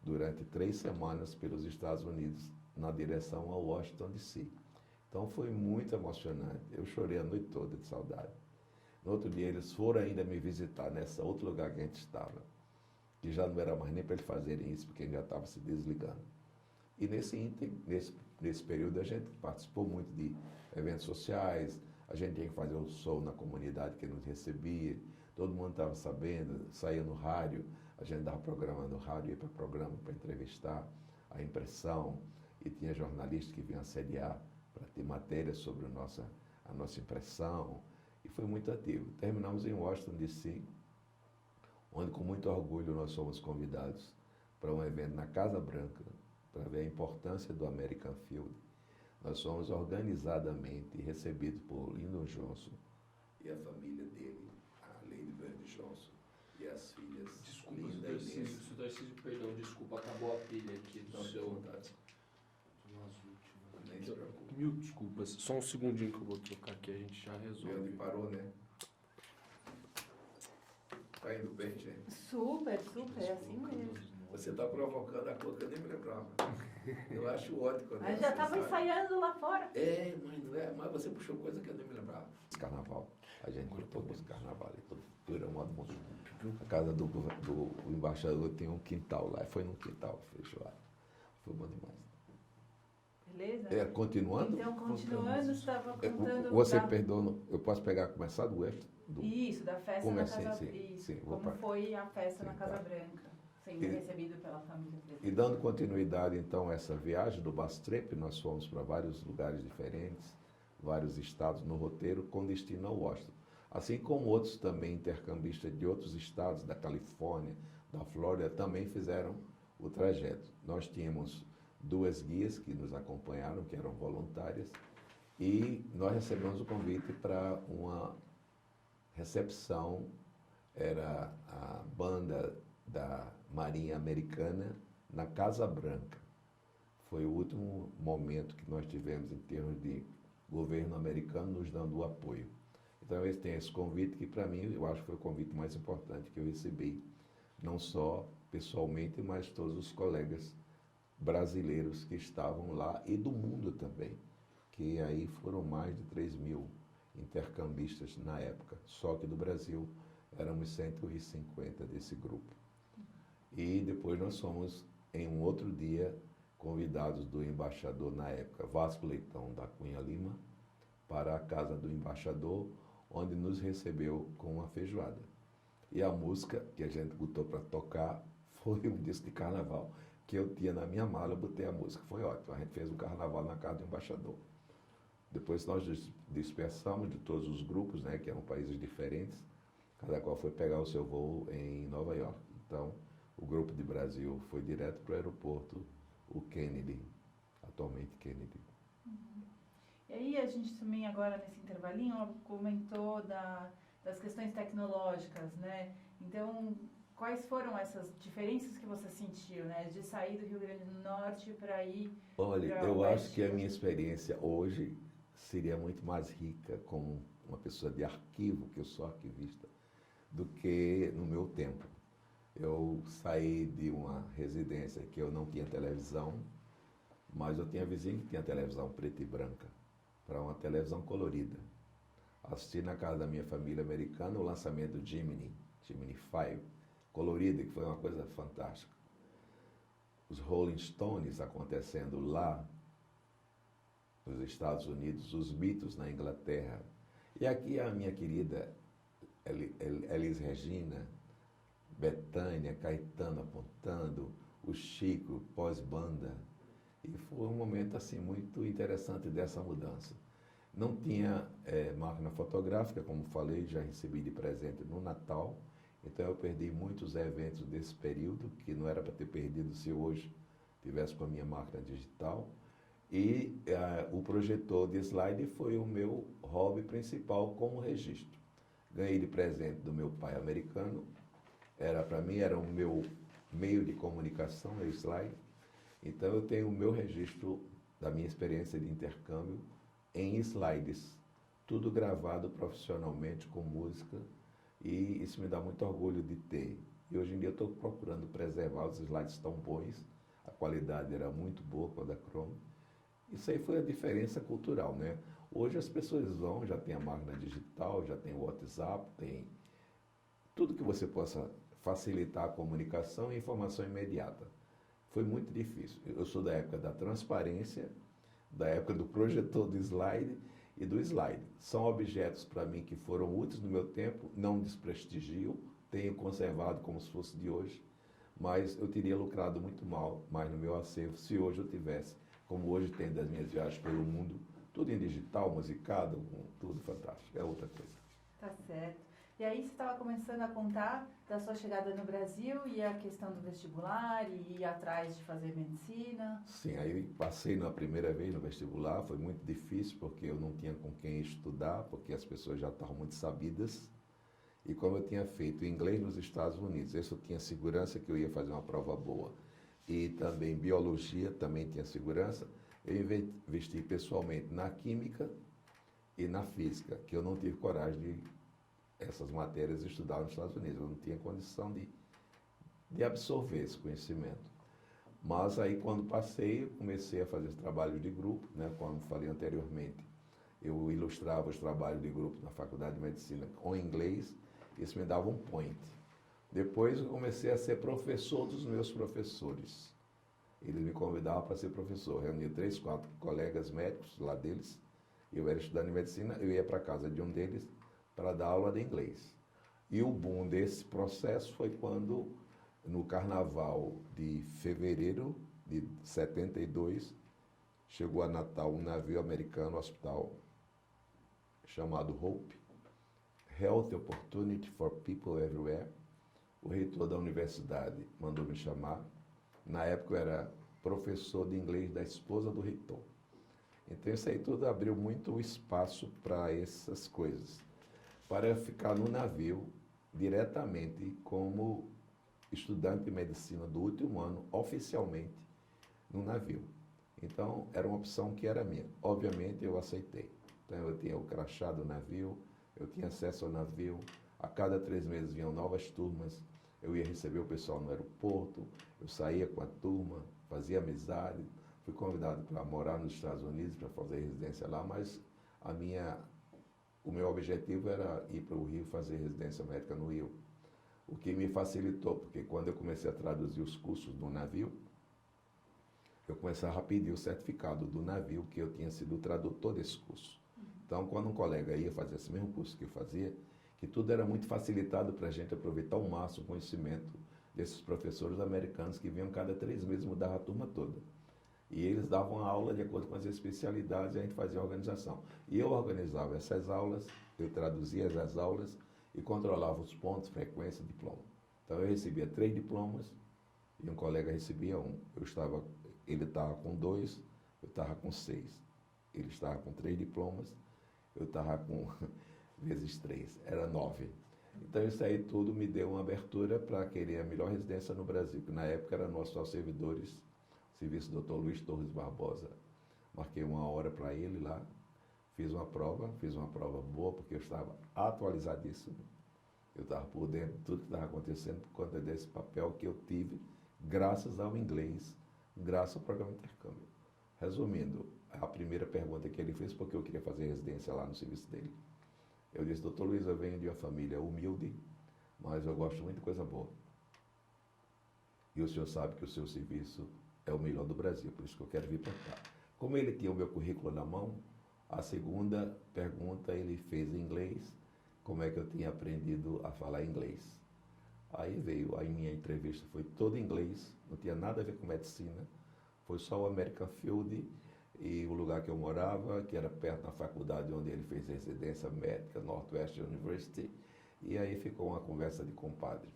durante 3 semanas pelos Estados Unidos, na direção a Washington, D.C. Então foi muito emocionante. Eu chorei a noite toda de saudade. No outro dia eles foram ainda me visitar nesse outro lugar que a gente estava, que já não era mais nem para eles fazerem isso, porque já estava se desligando. E nesse período a gente participou muito de eventos sociais, a gente tinha que fazer o show na comunidade que nos recebia, todo mundo estava sabendo, saía no rádio, a gente dava programa no rádio, ia para programa para entrevistar a impressão, e tinha jornalistas que vinham assediar para ter matérias sobre a nossa impressão, e foi muito ativo. Terminamos em Washington, D.C., onde com muito orgulho nós fomos convidados para um evento na Casa Branca, para ver a importância do American Field. Nós fomos organizadamente recebidos por Lyndon Johnson e a família dele, a Lady Bird Johnson, e as filhas. Desculpa, Tarcísio, perdão, desculpa, acabou a pilha aqui do seu. Nem se preocupe. Mil desculpas, só um segundinho que eu vou trocar aqui, a gente já resolve. Onde parou, né? Tá indo bem, gente? Super, é assim mesmo. Você está provocando a coisa que eu nem me lembrava. Eu acho ótimo quando Mas já estava ensaiando lá fora. Mas não é, mas você puxou coisa que eu nem me lembrava. Carnaval. A gente curtou muito carnaval e tudo. Era um modo muito. A casa do embaixador tem um quintal lá. Foi num quintal feijoado. Foi bom demais. Beleza? Continuando? Então, continuando, estava contando... Você perdoa, eu posso pegar, começar do F? Isso, da festa na Casa Branca. Sim, como foi a festa na Casa Branca, sendo recebido pela família presidente. E dando continuidade, então, a essa viagem do bus trip, nós fomos para vários lugares diferentes, vários estados no roteiro, com destino a Washington. Assim como outros também intercambistas de outros estados, da Califórnia, da Flórida, também fizeram o trajeto. Nós tínhamos 2 guias que nos acompanharam, que eram voluntárias, e nós recebemos o convite para uma recepção, era a banda da Marinha Americana na Casa Branca. Foi o último momento que nós tivemos em termos de governo americano nos dando o apoio. Então, eles têm esse convite que, para mim, eu acho que foi o convite mais importante que eu recebi, não só pessoalmente, mas todos os colegas brasileiros que estavam lá e do mundo também, que aí foram mais de 3.000 intercambistas na época, só que do Brasil éramos 150 desse grupo. E depois nós fomos, em um outro dia, convidados do embaixador na época, Vasco Leitão da Cunha Lima, para a casa do embaixador, onde nos recebeu com uma feijoada. E a música que a gente botou para tocar foi um disco de carnaval, que eu tinha na minha mala, eu botei a música, foi ótimo. A gente fez um carnaval na casa do embaixador. Depois nós dispersamos de todos os grupos, né, que eram países diferentes, cada qual foi pegar o seu voo em Nova York. Então, o grupo de Brasil foi direto para o aeroporto, o Kennedy, atualmente Kennedy. E aí a gente também agora nesse intervalinho comentou das questões tecnológicas, né? Então, quais foram essas diferenças que você sentiu, né? De sair do Rio Grande do Norte para ir... Olha, eu acho que a minha experiência hoje seria muito mais rica como uma pessoa de arquivo, que eu sou arquivista, do que no meu tempo. Eu saí de uma residência que eu não tinha televisão, mas eu tinha vizinho que tinha televisão preta e branca, para uma televisão colorida. Assisti na casa da minha família americana o lançamento do Gemini 5, colorida, que foi uma coisa fantástica. Os Rolling Stones acontecendo lá nos Estados Unidos, os Beatles na Inglaterra. E aqui a minha querida Elis Regina, Bethânia, Caetano apontando, o Chico, pós-banda. E foi um momento assim muito interessante dessa mudança. Não tinha máquina fotográfica, como falei, já recebi de presente no Natal. Então eu perdi muitos eventos desse período, que não era para ter perdido se hoje tivesse com a minha máquina digital. E o projetor de slide foi o meu hobby principal como registro. Ganhei de presente do meu pai americano. Para mim, era o meu meio de comunicação, o slide. Então, eu tenho o meu registro da minha experiência de intercâmbio em slides. Tudo gravado profissionalmente com música. E isso me dá muito orgulho de ter. E hoje em dia eu estou procurando preservar os slides tão bons. A qualidade era muito boa com a da Chrome. Isso aí foi a diferença cultural, né? Hoje as pessoas vão, já tem a máquina digital, já tem o WhatsApp, tem tudo que você possa facilitar a comunicação e informação imediata. Foi muito difícil. Eu sou da época da transparência, da época do projetor do slide e do slide. São objetos para mim que foram úteis no meu tempo, não desprestigio, tenho conservado como se fosse de hoje, mas eu teria lucrado muito mal mais no meu acervo se hoje eu tivesse, como hoje tem das minhas viagens pelo mundo, tudo em digital, musicado, tudo fantástico, é outra coisa. Tá certo. E aí você estava começando a contar da sua chegada no Brasil e a questão do vestibular e ir atrás de fazer medicina. Sim, aí passei na primeira vez no vestibular, foi muito difícil porque eu não tinha com quem estudar, porque as pessoas já estavam muito sabidas. E como eu tinha feito inglês nos Estados Unidos, isso eu tinha segurança que eu ia fazer uma prova boa. E também biologia, também tinha segurança. Eu investi pessoalmente na química e na física, que eu não tive coragem de essas matérias estudar nos Estados Unidos. Eu não tinha condição de absorver esse conhecimento. Mas aí, quando passei, eu comecei a fazer trabalhos de grupo, né? Como falei anteriormente, eu ilustrava os trabalhos de grupo na Faculdade de Medicina com inglês, isso me dava um point. Depois eu comecei a ser professor dos meus professores. Eles me convidavam para ser professor. Reunia 3, 4 colegas médicos lá deles. Eu era estudante de medicina, eu ia para a casa de um deles para dar aula de inglês. E o boom desse processo foi quando, no carnaval de fevereiro de 72, chegou a Natal um navio americano, hospital, chamado Hope, Health Opportunity for People Everywhere. O reitor da universidade mandou me chamar. Na época eu era professor de inglês da esposa do reitor. Então isso aí tudo abriu muito espaço para essas coisas. Para eu ficar no navio diretamente como estudante de medicina do último ano, oficialmente, no navio. Então era uma opção que era minha. Obviamente eu aceitei. Então eu tinha o crachá do navio, eu tinha acesso ao navio. A cada 3 meses vinham novas turmas. Eu ia receber o pessoal no aeroporto, eu saía com a turma, fazia amizade, fui convidado para morar nos Estados Unidos, para fazer residência lá, mas o meu objetivo era ir para o Rio fazer residência médica no Rio. O que me facilitou, porque quando eu comecei a traduzir os cursos do navio, eu começava a pedir o certificado do navio, que eu tinha sido o tradutor desse curso. Então, quando um colega ia fazer esse mesmo curso que eu fazia, que tudo era muito facilitado para a gente aproveitar ao máximo o conhecimento desses professores americanos que vinham cada 3 meses mudar a turma toda. E eles davam a aula de acordo com as especialidades e a gente fazia a organização. E eu organizava essas aulas, eu traduzia as aulas e controlava os pontos, frequência, diploma. Então eu recebia 3 diplomas e um colega recebia 1. Ele estava com 2, eu estava com 6. Ele estava com 3 diplomas, eu estava com vezes 3, era 9. Então isso aí tudo me deu uma abertura para querer a melhor residência no Brasil, que na época era nosso aos servidores, serviço do Dr. Luiz Torres Barbosa. Marquei uma hora para ele lá, fiz uma prova boa, porque eu estava atualizadíssimo. Eu estava por dentro de tudo que estava acontecendo por conta desse papel que eu tive, graças ao inglês, graças ao programa de intercâmbio. Resumindo, a primeira pergunta que ele fez, porque eu queria fazer residência lá no serviço dele. Eu disse, doutor Luiz, eu venho de uma família humilde, mas eu gosto muito de coisa boa. E o senhor sabe que o seu serviço é o melhor do Brasil, por isso que eu quero vir para cá. Como ele tinha o meu currículo na mão, a segunda pergunta ele fez em inglês, como é que eu tinha aprendido a falar inglês. Aí veio, a minha entrevista foi toda em inglês, não tinha nada a ver com medicina, foi só o American Field e o lugar que eu morava, que era perto da faculdade onde ele fez residência médica, Northwest University, e aí ficou uma conversa de compadre.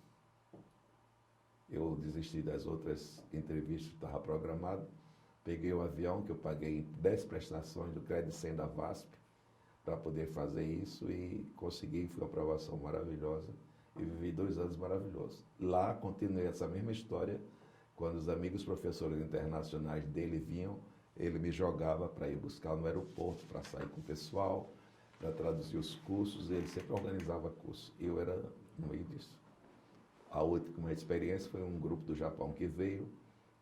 Eu desisti das outras entrevistas que estava programado Peguei o avião, que eu paguei 10 prestações do Crédito 100 da VASP, para poder fazer isso e consegui, foi uma aprovação maravilhosa e vivi 2 anos maravilhosos. Lá continuei essa mesma história, quando os amigos professores internacionais dele vinham, ele me jogava para ir buscar no aeroporto, para sair com o pessoal, para traduzir os cursos, ele sempre organizava cursos. Eu era no meio disso. A última experiência foi um grupo do Japão que veio,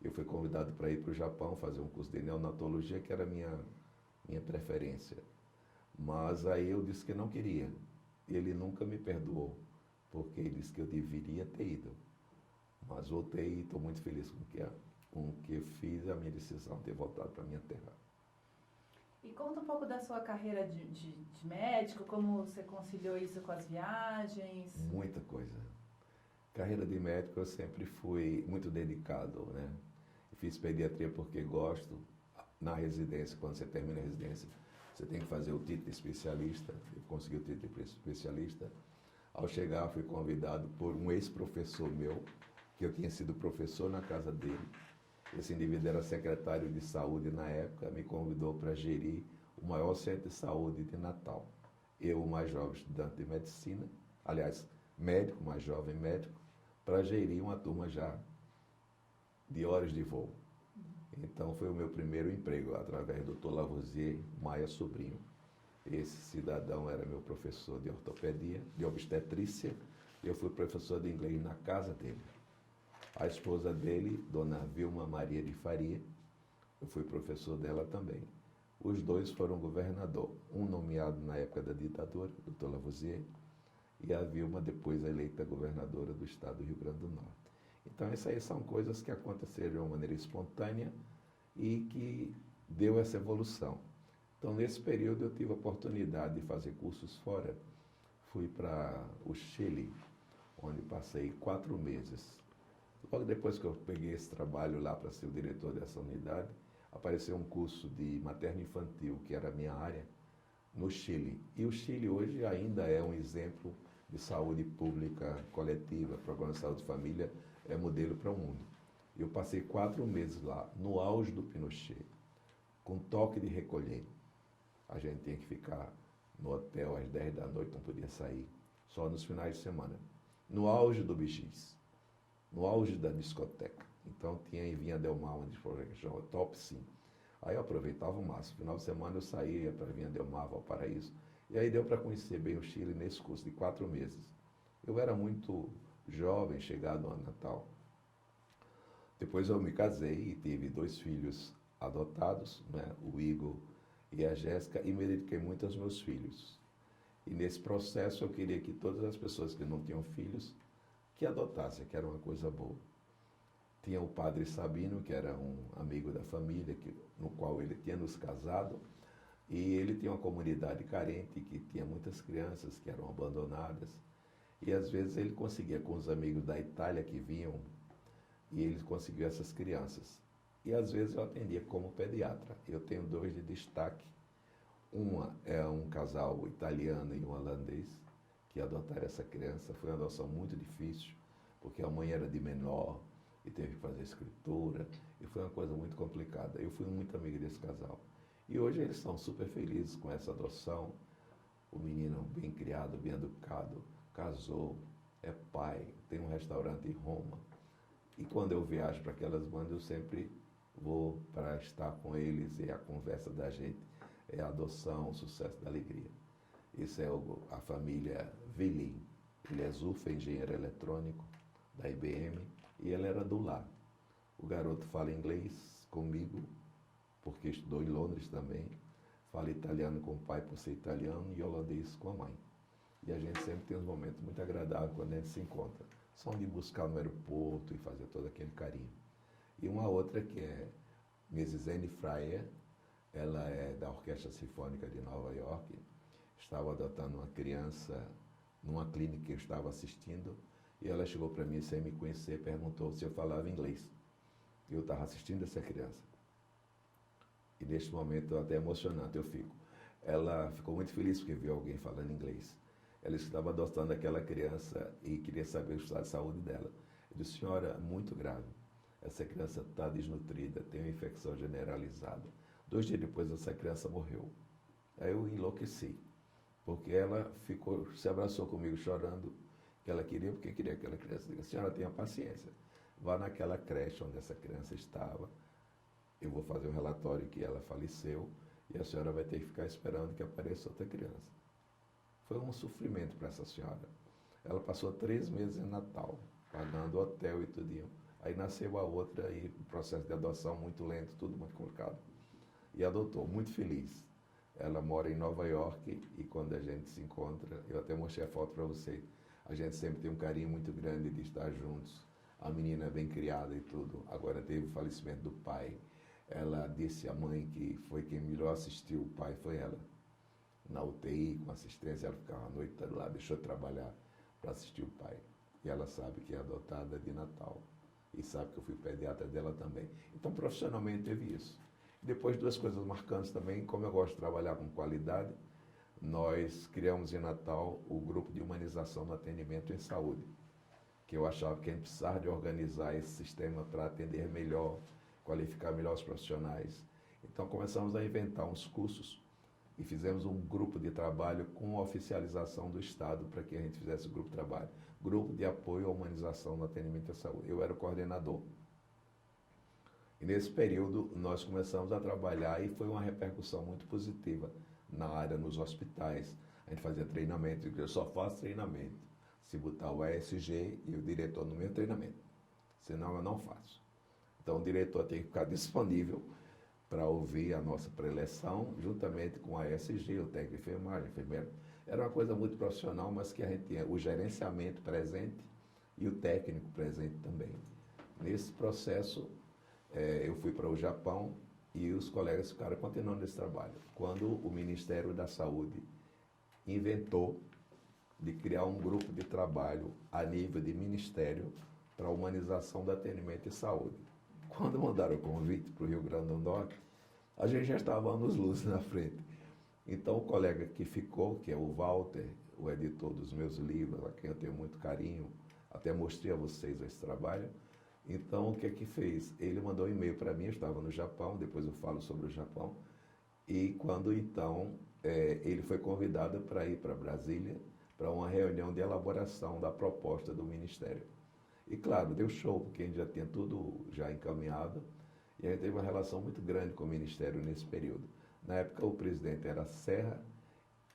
eu fui convidado para ir para o Japão fazer um curso de neonatologia, que era a minha preferência. Mas aí eu disse que não queria. Ele nunca me perdoou, porque ele disse que eu deveria ter ido. Mas voltei e estou muito feliz com o que eu fiz, a minha decisão de ter voltado para a minha terra. E conta um pouco da sua carreira de médico, como você conciliou isso com as viagens? Muita coisa. Carreira de médico eu sempre fui muito dedicado, né? Fiz pediatria porque gosto. Na residência, quando você termina a residência, você tem que fazer o título de especialista. Eu consegui o título de especialista. Ao chegar, fui convidado por um ex-professor meu, que eu tinha sido professor na casa dele. Esse indivíduo era secretário de saúde na época, me convidou para gerir o maior centro de saúde de Natal. Eu, o mais jovem estudante de medicina, aliás, médico, mais jovem médico, para gerir uma turma já de horas de voo. Então foi o meu primeiro emprego, através do Dr. Lavoisier Maia Sobrinho. Esse cidadão era meu professor de ortopedia, de obstetrícia, e eu fui professor de inglês na casa dele. A esposa dele, Dona Vilma Maria de Faria, eu fui professor dela também. Os dois foram governador, um nomeado na época da ditadura, Dr. Lavoisier, e a Vilma depois eleita governadora do estado do Rio Grande do Norte. Então essas aí são coisas que aconteceram de uma maneira espontânea e que deu essa evolução. Então nesse período eu tive a oportunidade de fazer cursos fora. Fui para o Chile, onde passei 4 meses. Logo depois que eu peguei esse trabalho lá para ser o diretor dessa unidade, apareceu um curso de materno-infantil, que era a minha área, no Chile. E o Chile hoje ainda é um exemplo de saúde pública coletiva, programa de saúde de família, é modelo para o mundo. Eu passei 4 meses lá, no auge do Pinochet, com toque de recolher. A gente tinha que ficar no hotel às 10 da noite, não podia sair, só nos finais de semana. No auge do Bixis, no auge da discoteca. Então tinha em Vinha Del Mar, onde chama Top 5. Aí eu aproveitava o máximo. Final de semana eu saía para Vinha Del Mar, Valparaíso. E aí deu para conhecer bem o Chile nesse curso de 4 meses. Eu era muito jovem, chegado ao Natal. Depois eu me casei e tive 2 filhos adotados, né? O Igor e a Jéssica, e me dediquei muito aos meus filhos. E nesse processo eu queria que todas as pessoas que não tinham filhos, que adotassem, que era uma coisa boa. Tinha o padre Sabino, que era um amigo da família, no qual ele tinha nos casado, e ele tinha uma comunidade carente, que tinha muitas crianças que eram abandonadas, e às vezes ele conseguia com os amigos da Itália que vinham, e ele conseguiu essas crianças. E às vezes eu atendia como pediatra. Eu tenho 2 de destaque. Uma é um casal italiano e um holandês, que adotaram essa criança. Foi uma adoção muito difícil, porque a mãe era de menor e teve que fazer escritura, e foi uma coisa muito complicada. Eu fui muito amigo desse casal. E hoje eles estão super felizes com essa adoção. O menino bem criado, bem educado, casou, é pai, tem um restaurante em Roma. E quando eu viajo para aquelas bandas, eu sempre vou para estar com eles, e a conversa da gente é a adoção, o sucesso da alegria. Esse é a família Velin. Ele é Zufa, engenheiro eletrônico da IBM, e ela era do lar. O garoto fala inglês comigo, porque estudou em Londres também, fala italiano com o pai por ser italiano e holandês com a mãe. E a gente sempre tem uns momentos muito agradáveis quando a gente se encontra. São de buscar no aeroporto e fazer todo aquele carinho. E uma outra que é Mrs. Anne Fryer, ela é da Orquestra Sinfônica de Nova York, estava adotando uma criança numa clínica que eu estava assistindo, e ela chegou para mim sem me conhecer, perguntou se eu falava inglês. Eu estava assistindo essa criança. E neste momento, até emocionante eu fico. Ela ficou muito feliz porque viu alguém falando inglês. Ela estava adotando aquela criança e queria saber o estado de saúde dela. Eu disse, senhora, muito grave. essa criança está desnutrida, tem uma infecção generalizada. 2 dias depois, essa criança morreu. Aí eu enlouqueci, porque ela se abraçou comigo chorando, que ela queria, porque queria aquela criança. Eu disse, a senhora tenha paciência, vá naquela creche onde essa criança estava, eu vou fazer um relatório que ela faleceu, e a senhora vai ter que ficar esperando que apareça outra criança. Foi um sofrimento para essa senhora. Ela passou 3 meses em Natal, pagando hotel e tudinho. Aí nasceu a outra e o processo de adoção muito lento, tudo muito complicado. E adotou, muito feliz. Ela mora em Nova York e quando a gente se encontra, eu até mostrei a foto para você, a gente sempre tem um carinho muito grande de estar juntos. A menina é bem criada e tudo. Agora teve o falecimento do pai. Ela disse à mãe que foi quem melhor assistiu o pai, foi ela. Na UTI, com assistência, ela ficava a noite toda lá, deixou de trabalhar para assistir o pai. E ela sabe que é adotada de Natal. E sabe que eu fui pediatra dela também. Então, profissionalmente, teve isso. Depois, 2 coisas marcantes também, como eu gosto de trabalhar com qualidade, nós criamos em Natal o grupo de humanização no atendimento em saúde, que eu achava que a gente precisava de organizar esse sistema para atender melhor, qualificar melhor os profissionais. Então, começamos a inventar uns cursos e fizemos um grupo de trabalho com a oficialização do Estado para que a gente fizesse o grupo de trabalho. Grupo de apoio à humanização no atendimento à saúde. Eu era o coordenador. E nesse período nós começamos a trabalhar e foi uma repercussão muito positiva na área, nos hospitais. A gente fazia treinamento, eu só faço treinamento se botar o ESG e o diretor no meu treinamento. Senão eu não faço. Então o diretor tem que ficar disponível para ouvir a nossa preleção, juntamente com a ESG, o técnico de enfermagem, enfermeiro. Era uma coisa muito profissional, mas que a gente tinha o gerenciamento presente e o técnico presente também. Nesse processo, eu fui para o Japão e os colegas ficaram continuando esse trabalho. Quando o Ministério da Saúde inventou de criar um grupo de trabalho a nível de ministério para a humanização do atendimento e saúde. Quando mandaram o convite para o Rio Grande do Norte, a gente já estava anos-luz na frente. Então, o colega que ficou, que é o Walter, o editor dos meus livros, a quem eu tenho muito carinho, até mostrei a vocês esse trabalho. Então, o que é que fez? Ele mandou um e-mail para mim, eu estava no Japão, depois eu falo sobre o Japão, e quando então ele foi convidado para ir para Brasília, para uma reunião de elaboração da proposta do Ministério. E claro, deu show, porque a gente já tinha tudo já encaminhado, e a gente teve uma relação muito grande com o Ministério nesse período. Na época, o presidente era Serra,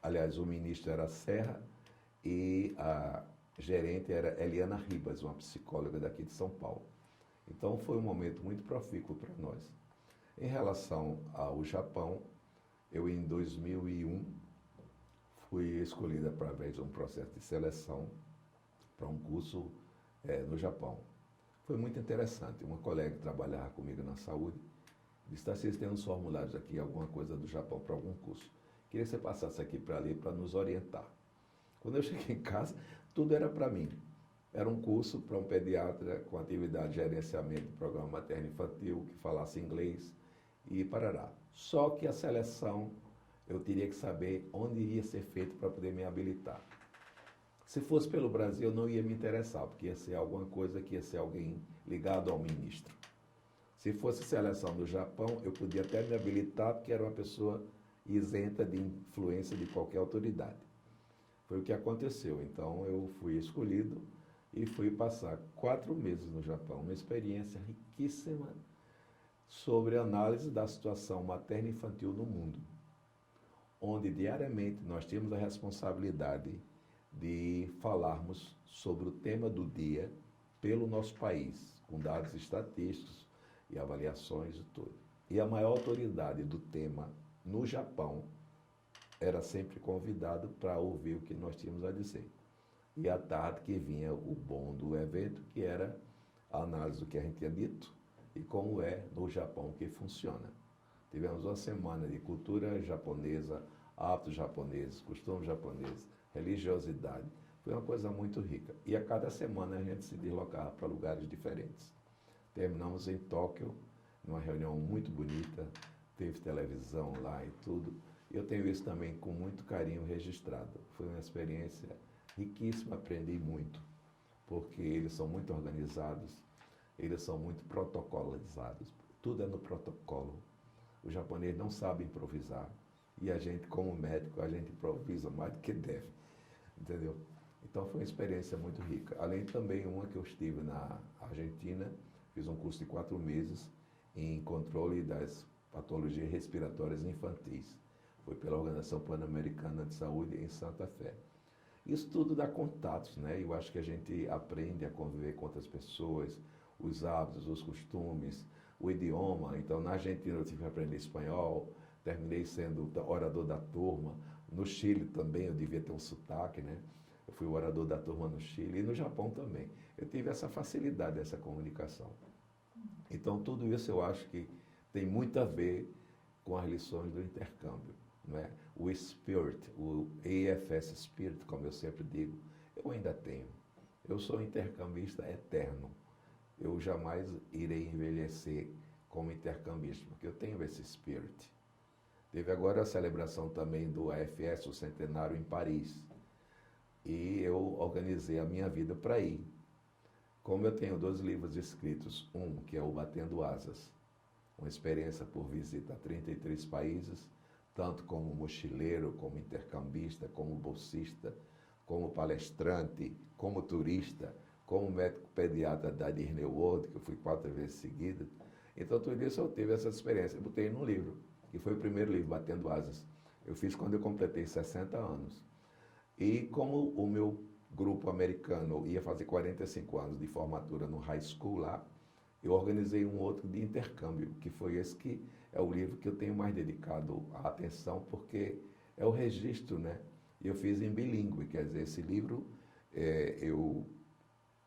aliás, o ministro era Serra, e a gerente era Eliana Ribas, uma psicóloga daqui de São Paulo. Então, foi um momento muito profícuo para nós. Em relação ao Japão, eu, em 2001, fui escolhida através de um processo de seleção para um curso no Japão. Foi muito interessante. Uma colega que trabalhava comigo na saúde disse, Tarcísio, tem uns formulários aqui, alguma coisa do Japão para algum curso. Queria que você passasse aqui para ali para nos orientar. Quando eu cheguei em casa, tudo era para mim. Era um curso para um pediatra com atividade de gerenciamento do programa materno-infantil, que falasse inglês e parará. Só que a seleção, eu teria que saber onde ia ser feito para poder me habilitar. Se fosse pelo Brasil, eu não ia me interessar, porque ia ser alguma coisa que ia ser alguém ligado ao ministro. Se fosse seleção do Japão, eu podia até me habilitar, porque era uma pessoa isenta de influência de qualquer autoridade. Foi o que aconteceu. Então, eu fui escolhido e fui passar 4 meses no Japão, uma experiência riquíssima sobre análise da situação materno-infantil no mundo, onde diariamente nós tínhamos a responsabilidade de falarmos sobre o tema do dia pelo nosso país, com dados estatísticos e avaliações e tudo. E a maior autoridade do tema no Japão era sempre convidado para ouvir o que nós tínhamos a dizer. E à tarde que vinha o bom do evento, que era a análise do que a gente tinha dito e como é no Japão que funciona. Tivemos uma semana de cultura japonesa, hábitos japoneses, costumes japoneses, religiosidade. Foi uma coisa muito rica. E a cada semana a gente se deslocava para lugares diferentes. Terminamos em Tóquio, numa reunião muito bonita, teve televisão lá e tudo. Eu tenho isso também com muito carinho registrado. Foi uma experiência riquíssima, aprendi muito, porque eles são muito organizados, Eles são muito protocolizados. Tudo é no protocolo. O japonês não sabe improvisar. E a gente, como médico, a gente improvisa mais do que deve. Entendeu? Então foi uma experiência muito rica. Além também uma que eu estive na Argentina, fiz um curso de 4 meses em controle das patologias respiratórias infantis. Foi pela Organização Pan-Americana de Saúde em Santa Fé. Isso tudo dá contatos, né? Eu acho que a gente aprende a conviver com outras pessoas, os hábitos, os costumes, o idioma. Então, na Argentina eu tive que aprender espanhol, terminei sendo orador da turma. No Chile também eu devia ter um sotaque, né? Eu fui orador da turma no Chile e no Japão também. Eu tive essa facilidade, essa comunicação. Então, tudo isso eu acho que tem muito a ver com as lições do intercâmbio. Não é? O Spirit, o EFS Spirit, como eu sempre digo, eu ainda tenho. Eu sou intercambista eterno. Eu jamais irei envelhecer como intercambista, porque eu tenho esse Spirit. Teve agora a celebração também do AFS, o centenário, em Paris. E eu organizei a minha vida para ir. Como eu tenho 2 livros escritos, um que é o Batendo Asas, uma experiência por visita a 33 países, tanto como mochileiro, como intercambista, como bolsista, como palestrante, como turista, como médico pediatra da Disney World, que eu fui 4 vezes seguidas. Então, tudo isso eu tive essa experiência. Eu botei num livro, que foi o primeiro livro, Batendo Asas. Eu fiz quando eu completei 60 anos. E como o meu grupo americano ia fazer 45 anos de formatura no high school lá, eu organizei um outro de intercâmbio, que foi esse que é o livro que eu tenho mais dedicado a atenção, porque é o registro, né? E eu fiz em bilíngue, quer dizer, esse livro,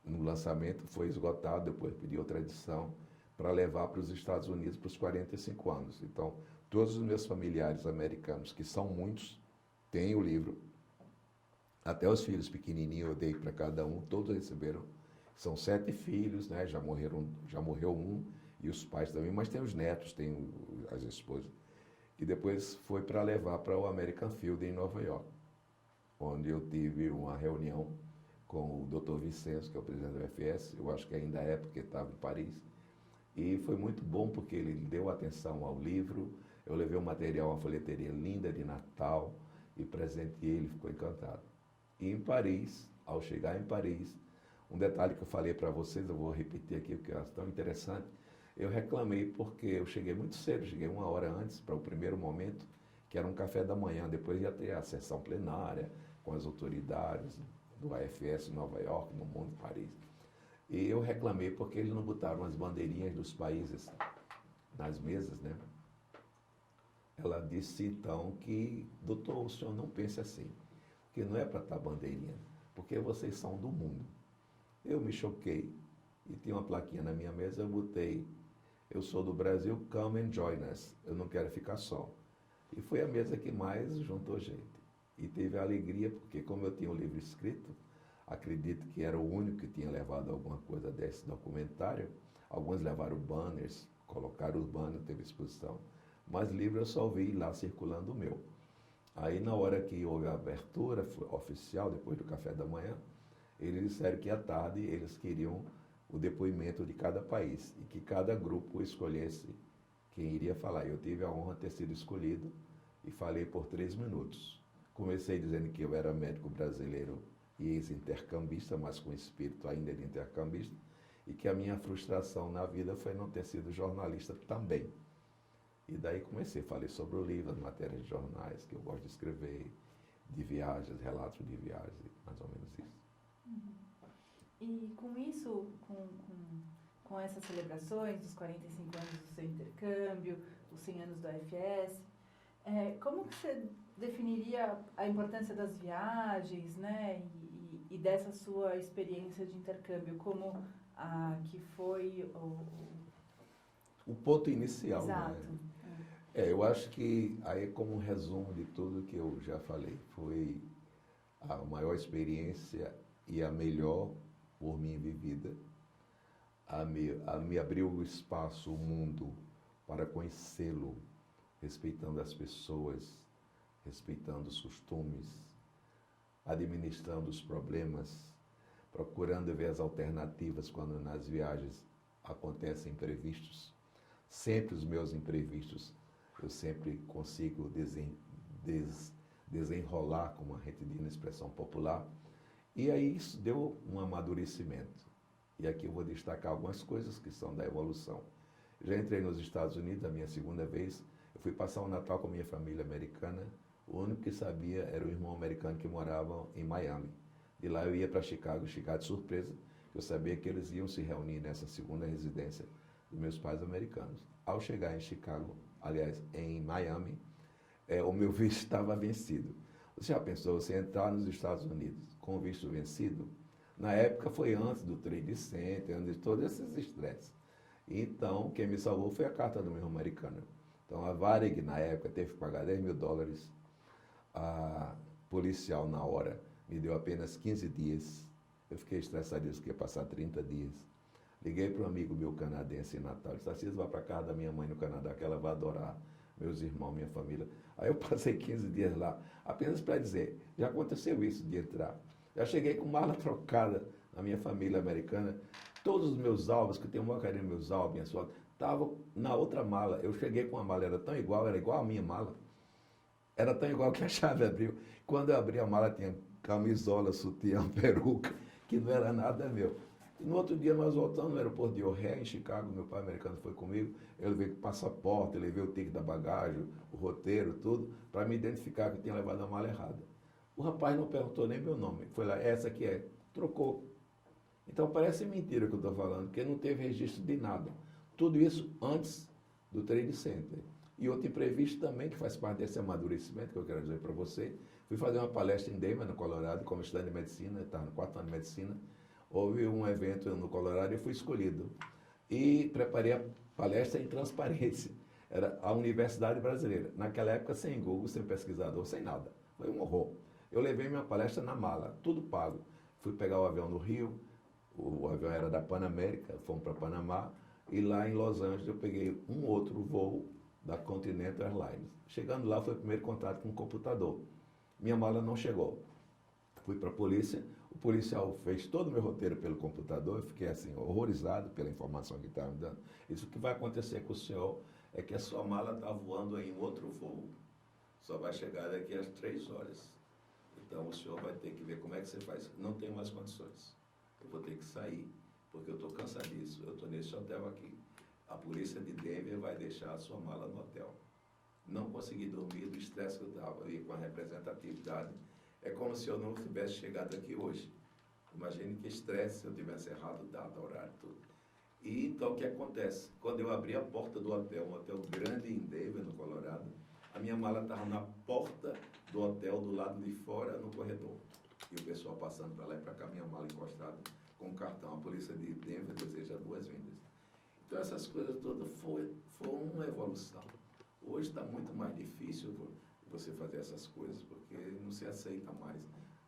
no lançamento foi esgotado, depois pedi outra edição para levar para os Estados Unidos para os 45 anos. Então, todos os meus familiares americanos, que são muitos, têm o livro. Até os filhos pequenininhos eu dei para cada um, todos receberam. São 7 filhos, né? Já morreu um, e os pais também, mas tem os netos, tem as esposas. E depois foi para levar para o American Field em Nova York, onde eu tive uma reunião com o Dr. Vicenço, que é o presidente do UFS, eu acho que ainda é, porque estava em Paris. E foi muito bom, porque ele deu atenção ao livro, eu levei um material, uma folheteria linda de Natal, e presenteei, ele ficou encantado. E em Paris, ao chegar em Paris, um detalhe que eu falei para vocês, eu vou repetir aqui porque é tão interessante, eu reclamei porque eu cheguei muito cedo, cheguei 1 hora antes para o primeiro momento, que era um café da manhã, depois ia ter a sessão plenária com as autoridades do AFS em Nova York, no Mundo de Paris. E eu reclamei porque eles não botaram as bandeirinhas dos países nas mesas, né? Ela disse então que, doutor, o senhor não pense assim, que não é para estar bandeirinha, porque vocês são do mundo. Eu me choquei e tinha uma plaquinha na minha mesa, eu botei, eu sou do Brasil, come and join us, eu não quero ficar só. E foi a mesa que mais juntou gente. E teve a alegria, porque como eu tinha o livro escrito, acredito que era o único que tinha levado alguma coisa desse documentário, alguns levaram banners, colocaram os banners, teve exposição, mas livro eu só vi lá circulando o meu. Aí na hora que houve a abertura oficial, depois do café da manhã, eles disseram que à tarde eles queriam o depoimento de cada país e que cada grupo escolhesse quem iria falar. Eu tive a honra de ter sido escolhido e falei por 3 minutos. Comecei dizendo que eu era médico brasileiro e ex-intercambista, mas com espírito ainda de intercambista, e que a minha frustração na vida foi não ter sido jornalista também. E daí comecei, falei sobre o livro, as matérias de jornais, que eu gosto de escrever, de viagens, relatos de viagens, mais ou menos isso. E com isso, com essas celebrações dos 45 anos do seu intercâmbio, os 100 anos do AFS, como que você definiria a importância das viagens, né, e dessa sua experiência de intercâmbio, como a que foi o ponto inicial, exato, né? Eu acho que aí, como resumo de tudo que eu já falei, foi a maior experiência e a melhor por mim vivida, a me abrir o espaço, o mundo, para conhecê-lo, respeitando as pessoas, respeitando os costumes, administrando os problemas, procurando ver as alternativas quando nas viagens acontecem imprevistos. Sempre os meus imprevistos, eu sempre consigo desenrolar, como a gente diz na expressão popular. E aí isso deu um amadurecimento. E aqui eu vou destacar algumas coisas que são da evolução. Já entrei nos Estados Unidos a minha segunda vez. Eu fui passar o Natal com a minha família americana. O único que sabia era o irmão americano que morava em Miami. De lá eu ia para Chicago de surpresa. Eu sabia que eles iam se reunir nessa segunda residência dos meus pais americanos. Ao chegar em Chicago, aliás, em Miami, o meu visto estava vencido. Você já pensou, você entrar nos Estados Unidos com o visto vencido? Na época foi antes do Trade Center, antes de todos esses estresses. Então, quem me salvou foi a carta do meu americano. Então, a Varig, na época, teve que pagar $10.000. A policial, na hora, me deu apenas 15 dias. Eu fiquei estressadíssimo, que ia passar 30 dias. Liguei para um amigo meu canadense em Natal. Disse, Tarcísio, vá para a casa da minha mãe no Canadá, que ela vai adorar. Meus irmãos, minha família. Aí eu passei 15 dias lá, apenas para dizer, já aconteceu isso de entrar. Já cheguei com mala trocada na minha família americana. Todos os meus álbuns, que eu tenho uma carinho nos meus álbuns, minhas fotos, estavam na outra mala. Eu cheguei com uma mala, era igual a minha mala. Era tão igual que a chave abriu. Quando eu abri a mala, tinha camisola, sutiã, peruca, que não era nada meu. E no outro dia nós voltamos no aeroporto de O'Hare, em Chicago, meu pai americano foi comigo, eu levei o passaporte, eu levei o ticket da bagagem, o roteiro, tudo, para me identificar que eu tinha levado a mala errada. O rapaz não perguntou nem meu nome, foi lá, essa que é, trocou. Então parece mentira o que eu estou falando, porque não teve registro de nada. Tudo isso antes do Trade Center. E outro imprevisto também, que faz parte desse amadurecimento que eu quero dizer para você, fui fazer uma palestra em Denver, no Colorado, como estudante de medicina, estava no 4º ano de medicina. Houve um evento no Colorado e eu fui escolhido. E preparei a palestra em transparência. Era a Universidade Brasileira. Naquela época, sem Google, sem pesquisador, sem nada. Foi um horror. Eu levei minha palestra na mala, tudo pago. Fui pegar o avião no Rio, o avião era da Pan América, fomos para Panamá, e lá em Los Angeles eu peguei um outro voo da Continental Airlines. Chegando lá, foi o primeiro contato com o computador. Minha mala não chegou. Fui para a polícia, o policial fez todo o meu roteiro pelo computador, eu fiquei assim, horrorizado pela informação que estava me dando. Isso que vai acontecer com o senhor é que a sua mala está voando em outro voo. Só vai chegar daqui às 3 horas. Então o senhor vai ter que ver como é que você faz. Não tenho mais condições. Eu vou ter que sair, porque eu estou cansadíssimo. Eu estou nesse hotel aqui. A polícia de Denver vai deixar a sua mala no hotel. Não consegui dormir do estresse que eu estava e com a representatividade. É como se eu não tivesse chegado aqui hoje. Imagine que estresse se eu tivesse errado data, horário, tudo. E então o que acontece? Quando eu abri a porta do hotel, um hotel grande em Denver, no Colorado, a minha mala estava na porta do hotel, do lado de fora, no corredor. E o pessoal passando para lá e para cá, minha mala encostada com o cartão. A polícia de Denver deseja boas-vindas. Então essas coisas todas foi uma evolução. Hoje está muito mais difícil você fazer essas coisas, porque não se aceita mais.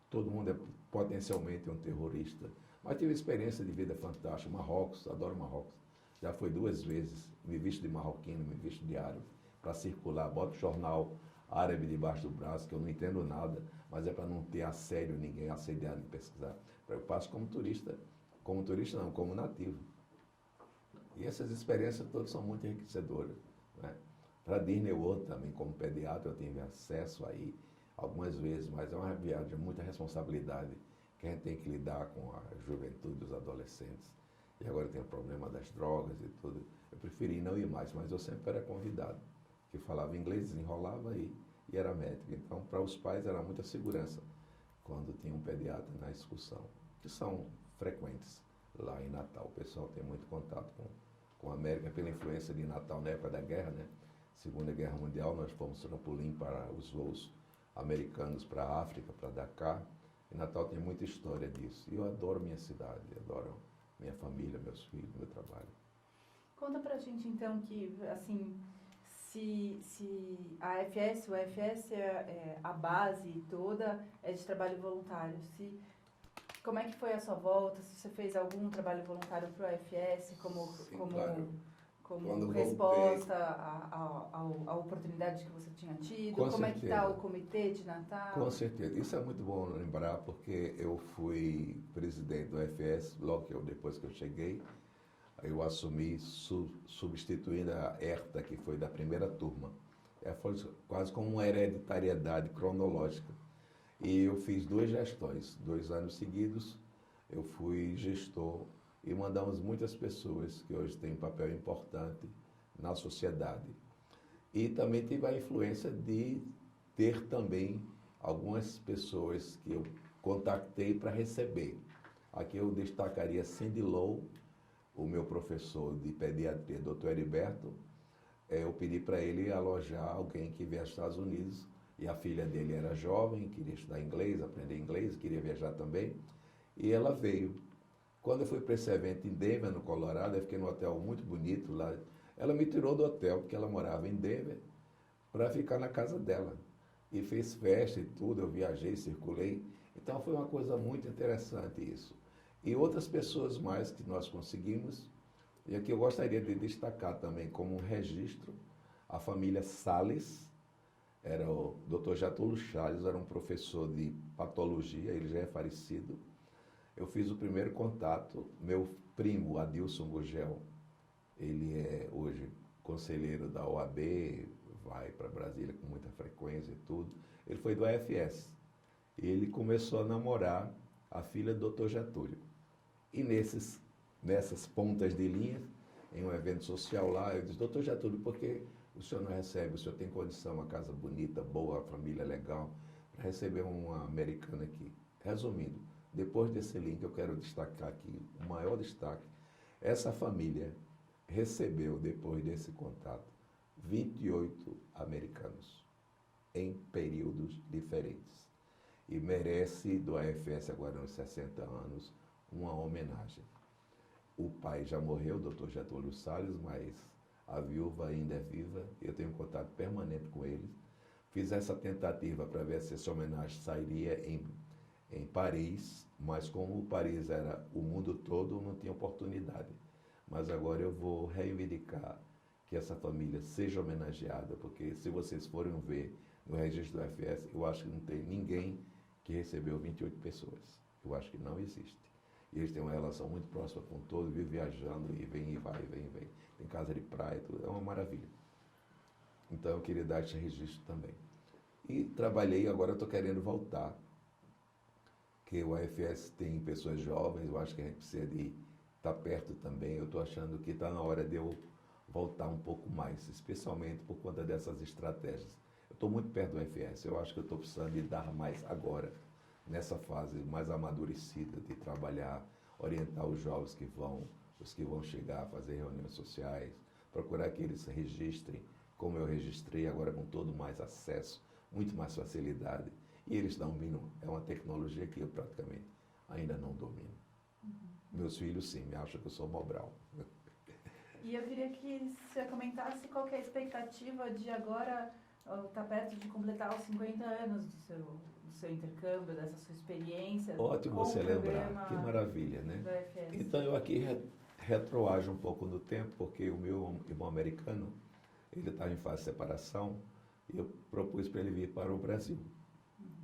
Todo mundo é potencialmente um terrorista. Mas tive experiência de vida fantástica. Marrocos, adoro Marrocos. Já fui 2 vezes, me visto de marroquino, me visto de árabe, para circular. Boto jornal árabe debaixo do braço, que eu não entendo nada, mas é para não ter assédio ninguém, assediado em pesquisar. Eu passo como turista não, como nativo. E essas experiências todas são muito enriquecedoras, né? Para Disney World também, como pediatra, eu tive acesso aí algumas vezes, mas é uma viagem de muita responsabilidade, que a gente tem que lidar com a juventude dos adolescentes. E agora tem o problema das drogas e tudo. Eu preferi não ir mais, mas eu sempre era convidado, que falava inglês, desenrolava e era médico. Então, para os pais era muita segurança quando tinha um pediatra na excursão, que são frequentes lá em Natal. O pessoal tem muito contato com a América pela influência de Natal na época da guerra, né? Segunda Guerra Mundial, nós fomos trampolim para os voos americanos para a África, para Dakar. E Natal tem muita história disso. E eu adoro minha cidade, adoro minha família, meus filhos, meu trabalho. Conta pra gente, então, que, assim, se a AFS, o AFS a base toda é de trabalho voluntário. Como é que foi a sua volta? Se você fez algum trabalho voluntário para o AFS, Claro. como resposta à oportunidade que você tinha tido? Com como certeza. É que está o comitê de Natal? Com certeza. Isso é muito bom lembrar, porque eu fui presidente do AFS logo depois que eu cheguei. Eu assumi substituindo a Herta, que foi da primeira turma. Foi quase como uma hereditariedade cronológica. E eu fiz 2 gestões, 2 anos seguidos, eu fui gestor e mandamos muitas pessoas que hoje têm um papel importante na sociedade. E também tive a influência de ter também algumas pessoas que eu contactei para receber. Aqui eu destacaria Cindy Lowe, o meu professor de pediatria, Dr. Heriberto. Eu pedi para ele alojar alguém que viesse aos Estados Unidos, e a filha dele era jovem, queria estudar inglês, aprender inglês, queria viajar também, e ela veio. Quando eu fui para esse evento em Denver, no Colorado, eu fiquei num hotel muito bonito lá. Ela me tirou do hotel, porque ela morava em Denver, para ficar na casa dela. E fez festa e tudo, eu viajei, circulei. Então foi uma coisa muito interessante isso. E outras pessoas mais que nós conseguimos, e aqui eu gostaria de destacar também como um registro, a família Salles, era o Dr. Getúlio Salles, era um professor de patologia, ele já é falecido. Eu fiz o primeiro contato, meu primo, Adilson Gugel, ele é hoje conselheiro da OAB, vai para Brasília com muita frequência e tudo. Ele foi do AFS. E ele começou a namorar a filha do Dr. Getúlio. E nessas pontas de linha, em um evento social lá, eu disse, Dr. Getúlio, por que o senhor não recebe? O senhor tem condição, uma casa bonita, boa, família legal, para receber uma americana aqui. Resumindo, depois desse link eu quero destacar aqui, o maior destaque, essa família recebeu, depois desse contato, 28 americanos, em períodos diferentes. E merece, do AFS agora nos 60 anos, uma homenagem. O pai já morreu, o Dr. Getúlio Salles, mas a viúva ainda é viva, eu tenho contato permanente com eles. Fiz essa tentativa para ver se essa homenagem sairia em Paris, mas como Paris era o mundo todo, não tinha oportunidade. Mas agora eu vou reivindicar que essa família seja homenageada, porque se vocês forem ver no registro do AFS, eu acho que não tem ninguém que recebeu 28 pessoas. Eu acho que não existe. E eles têm uma relação muito próxima com todos, vivem viajando e vem e vai, vem e vem. Tem casa de praia, tudo, é uma maravilha. Então eu queria dar esse registro também. E trabalhei, agora estou querendo voltar, que o AFS tem pessoas jovens, eu acho que a gente precisa de estar perto também. Eu estou achando que está na hora de eu voltar um pouco mais, especialmente por conta dessas estratégias. Eu estou muito perto do AFS, eu acho que eu estou precisando de dar mais agora, nessa fase mais amadurecida de trabalhar, orientar os jovens os que vão chegar, fazer reuniões sociais, procurar que eles se registrem, como eu registrei, agora com todo mais acesso, muito mais facilidade. E eles dominam, é uma tecnologia que eu praticamente ainda não domino. Meus filhos sim, me acham que eu sou Mobral. E eu queria que você comentasse qual que é a expectativa de agora, está perto de completar os 50 anos do seu intercâmbio, dessa sua experiência. Ótimo você lembrar, que maravilha, né? Então eu aqui retroajo um pouco no tempo, porque o meu irmão americano, ele estava em fase de separação, e eu propus para ele vir para o Brasil.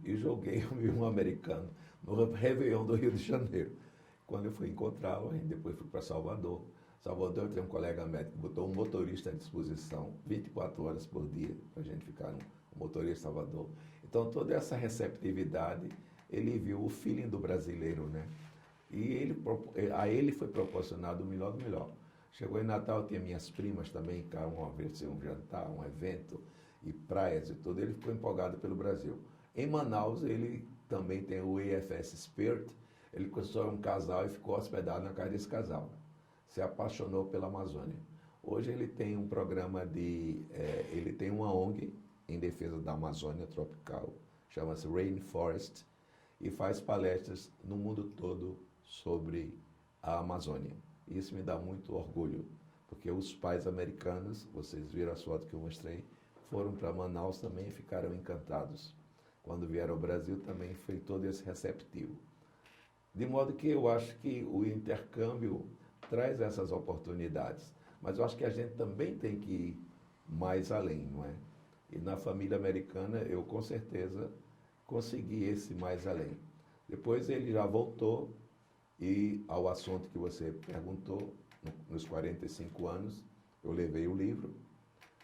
E joguei o meu irmão americano no Réveillon do Rio de Janeiro. Quando eu fui encontrá-lo, depois fui para Salvador. Salvador, eu tenho um colega médico que botou um motorista à disposição 24 horas por dia, para a gente ficar no motorista em Salvador. Então, toda essa receptividade, ele viu o feeling do brasileiro, né? E a ele foi proporcionado o melhor do melhor. Chegou em Natal, tinha minhas primas também, uma vez um jantar, um evento, e praias e tudo. Ele ficou empolgado pelo Brasil. Em Manaus, ele também tem o EFS Spirit. Ele conheceu um casal e ficou hospedado na casa desse casal. Se apaixonou pela Amazônia. Hoje ele tem um programa ele tem uma ONG em defesa da Amazônia tropical, chama-se Rainforest, e faz palestras no mundo todo sobre a Amazônia. Isso me dá muito orgulho, porque os pais americanos, vocês viram as fotos que eu mostrei, foram para Manaus também e ficaram encantados. Quando vieram ao Brasil também foi todo esse receptivo. De modo que eu acho que o intercâmbio traz essas oportunidades, mas eu acho que a gente também tem que ir mais além, não é? E na família americana eu com certeza consegui esse mais além. Depois ele já voltou e ao assunto que você perguntou, nos 45 anos, eu levei o livro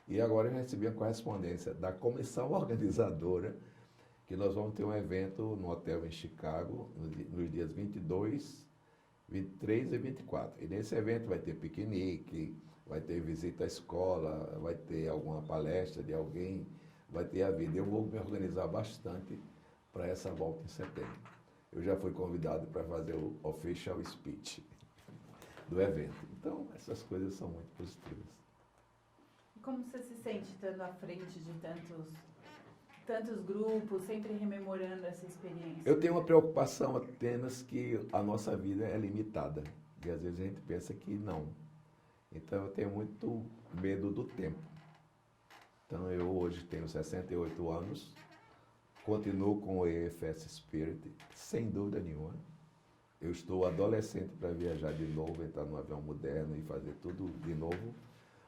e agora eu recebi a correspondência da comissão organizadora que nós vamos ter um evento no hotel em Chicago nos dias 22, 23 e 24. E nesse evento vai ter piquenique, vai ter visita à escola, vai ter alguma palestra de alguém, vai ter a vida. Eu vou me organizar bastante para essa volta em setembro. Eu já fui convidado para fazer o official speech do evento. Então, essas coisas são muito positivas. E como você se sente estando à frente de tantos grupos, sempre rememorando essa experiência? Eu tenho uma preocupação apenas que a nossa vida é limitada. E às vezes a gente pensa que não. Então eu tenho muito medo do tempo. Então eu hoje tenho 68 anos, continuo com o EFS Spirit, sem dúvida nenhuma. Eu estou adolescente para viajar de novo, entrar num avião moderno e fazer tudo de novo,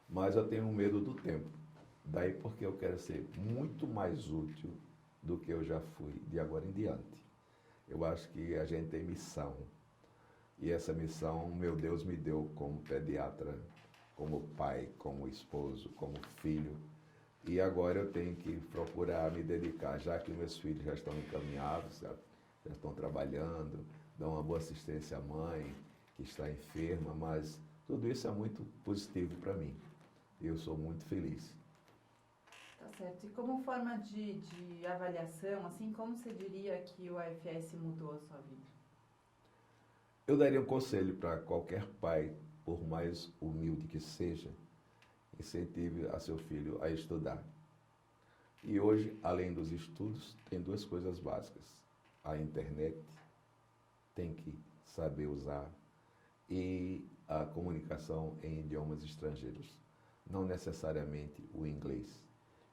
mas eu tenho medo do tempo. Daí porque eu quero ser muito mais útil do que eu já fui de agora em diante. Eu acho que a gente tem missão. E essa missão, meu Deus me deu como pediatra, como pai, como esposo, como filho. E agora eu tenho que procurar me dedicar, já que meus filhos já estão encaminhados, já estão trabalhando, dão uma boa assistência à mãe, que está enferma, mas tudo isso é muito positivo para mim. E eu sou muito feliz. Tá certo. E como forma de avaliação, assim, como você diria que o AFS mudou a sua vida? Eu daria um conselho para qualquer pai, por mais humilde que seja, incentive a seu filho a estudar. E hoje, além dos estudos, tem duas coisas básicas. A internet, tem que saber usar, e a comunicação em idiomas estrangeiros. Não necessariamente o inglês,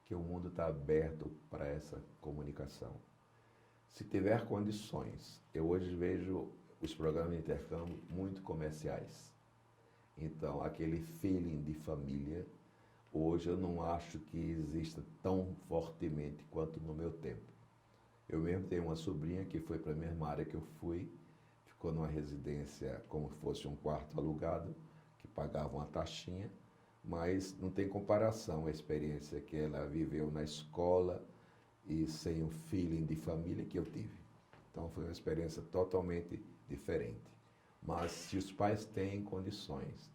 que o mundo está aberto para essa comunicação. Se tiver condições, eu hoje vejo os programas de intercâmbio muito comerciais. Então, aquele feeling de família, hoje eu não acho que exista tão fortemente quanto no meu tempo. Eu mesmo tenho uma sobrinha que foi para a mesma área que eu fui, ficou numa residência como se fosse um quarto alugado, que pagava uma taxinha, mas não tem comparação a experiência que ela viveu na escola e sem o feeling de família que eu tive. Então foi uma experiência totalmente diferente. Mas se os pais têm condições,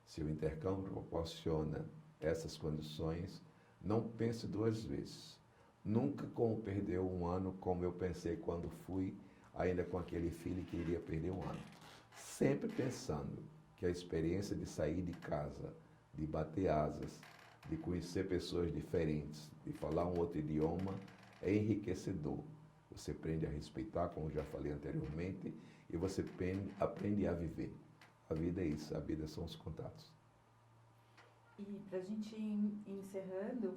se o intercâmbio proporciona essas condições, não pense duas vezes. Nunca como perdeu um ano como eu pensei quando fui, ainda com aquele filho que iria perder um ano. Sempre pensando que a experiência de sair de casa, de bater asas, de conhecer pessoas diferentes, de falar um outro idioma, é enriquecedor. Você aprende a respeitar, como já falei anteriormente, e você aprende a viver. A vida é isso, a vida são os contatos. E para a gente ir encerrando,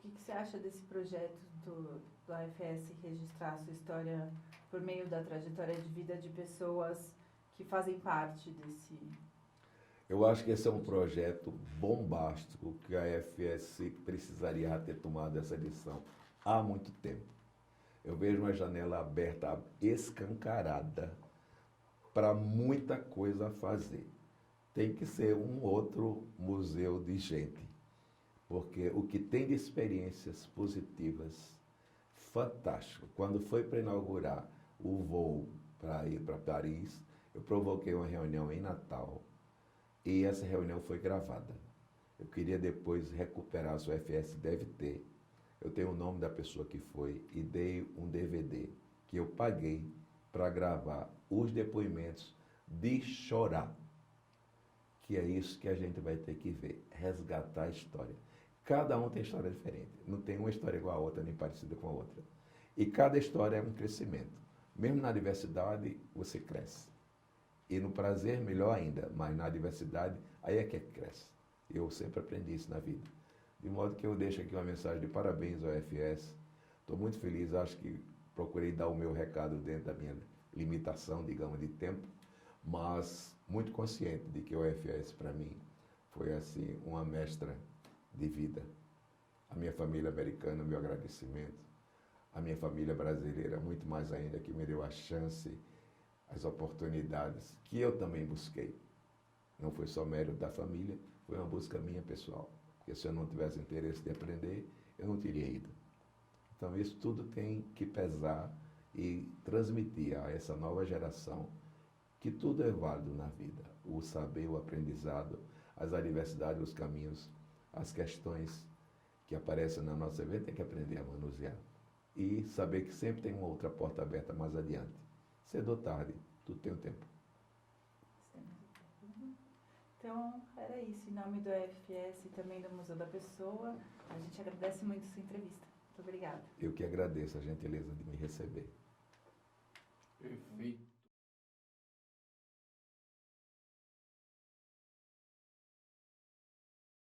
o que você acha desse projeto do AFS registrar a sua história por meio da trajetória de vida de pessoas que fazem parte desse... Eu acho que esse é um projeto bombástico que a AFS precisaria ter tomado essa lição há muito tempo. Eu vejo uma janela aberta, escancarada, para muita coisa a fazer. Tem que ser um outro museu de gente, porque o que tem de experiências positivas, fantástico. Quando foi para inaugurar o voo para ir para Paris, eu provoquei uma reunião em Natal e essa reunião foi gravada. Eu queria depois recuperar, se o FS deve ter. Eu tenho o nome da pessoa que foi e dei um DVD que eu paguei para gravar os depoimentos de chorar. Que é isso que a gente vai ter que ver, resgatar a história. Cada um tem história diferente, não tem uma história igual a outra, nem parecida com a outra. E cada história é um crescimento. Mesmo na adversidade, você cresce. E no prazer, melhor ainda, mas na adversidade, aí é que cresce. Eu sempre aprendi isso na vida. De modo que eu deixo aqui uma mensagem de parabéns ao FS. Estou muito feliz, acho que procurei dar o meu recado dentro da minha limitação, digamos, de tempo, mas muito consciente de que o FS, para mim, foi assim uma mestra de vida. A minha família americana, meu agradecimento. A minha família brasileira, muito mais ainda, que me deu a chance, as oportunidades que eu também busquei. Não foi só mérito da família, foi uma busca minha pessoal. Porque se eu não tivesse interesse de aprender, eu não teria ido. Então isso tudo tem que pesar e transmitir a essa nova geração que tudo é válido na vida. O saber, o aprendizado, as adversidades, os caminhos, as questões que aparecem na nossa vida, tem que aprender a manusear. E saber que sempre tem uma outra porta aberta mais adiante. Cedo ou tarde, tudo tem um tempo. Então, era isso. Em nome do EFS e também do Museu da Pessoa, a gente agradece muito a sua entrevista. Muito obrigada. Eu que agradeço a gentileza de me receber. Perfeito.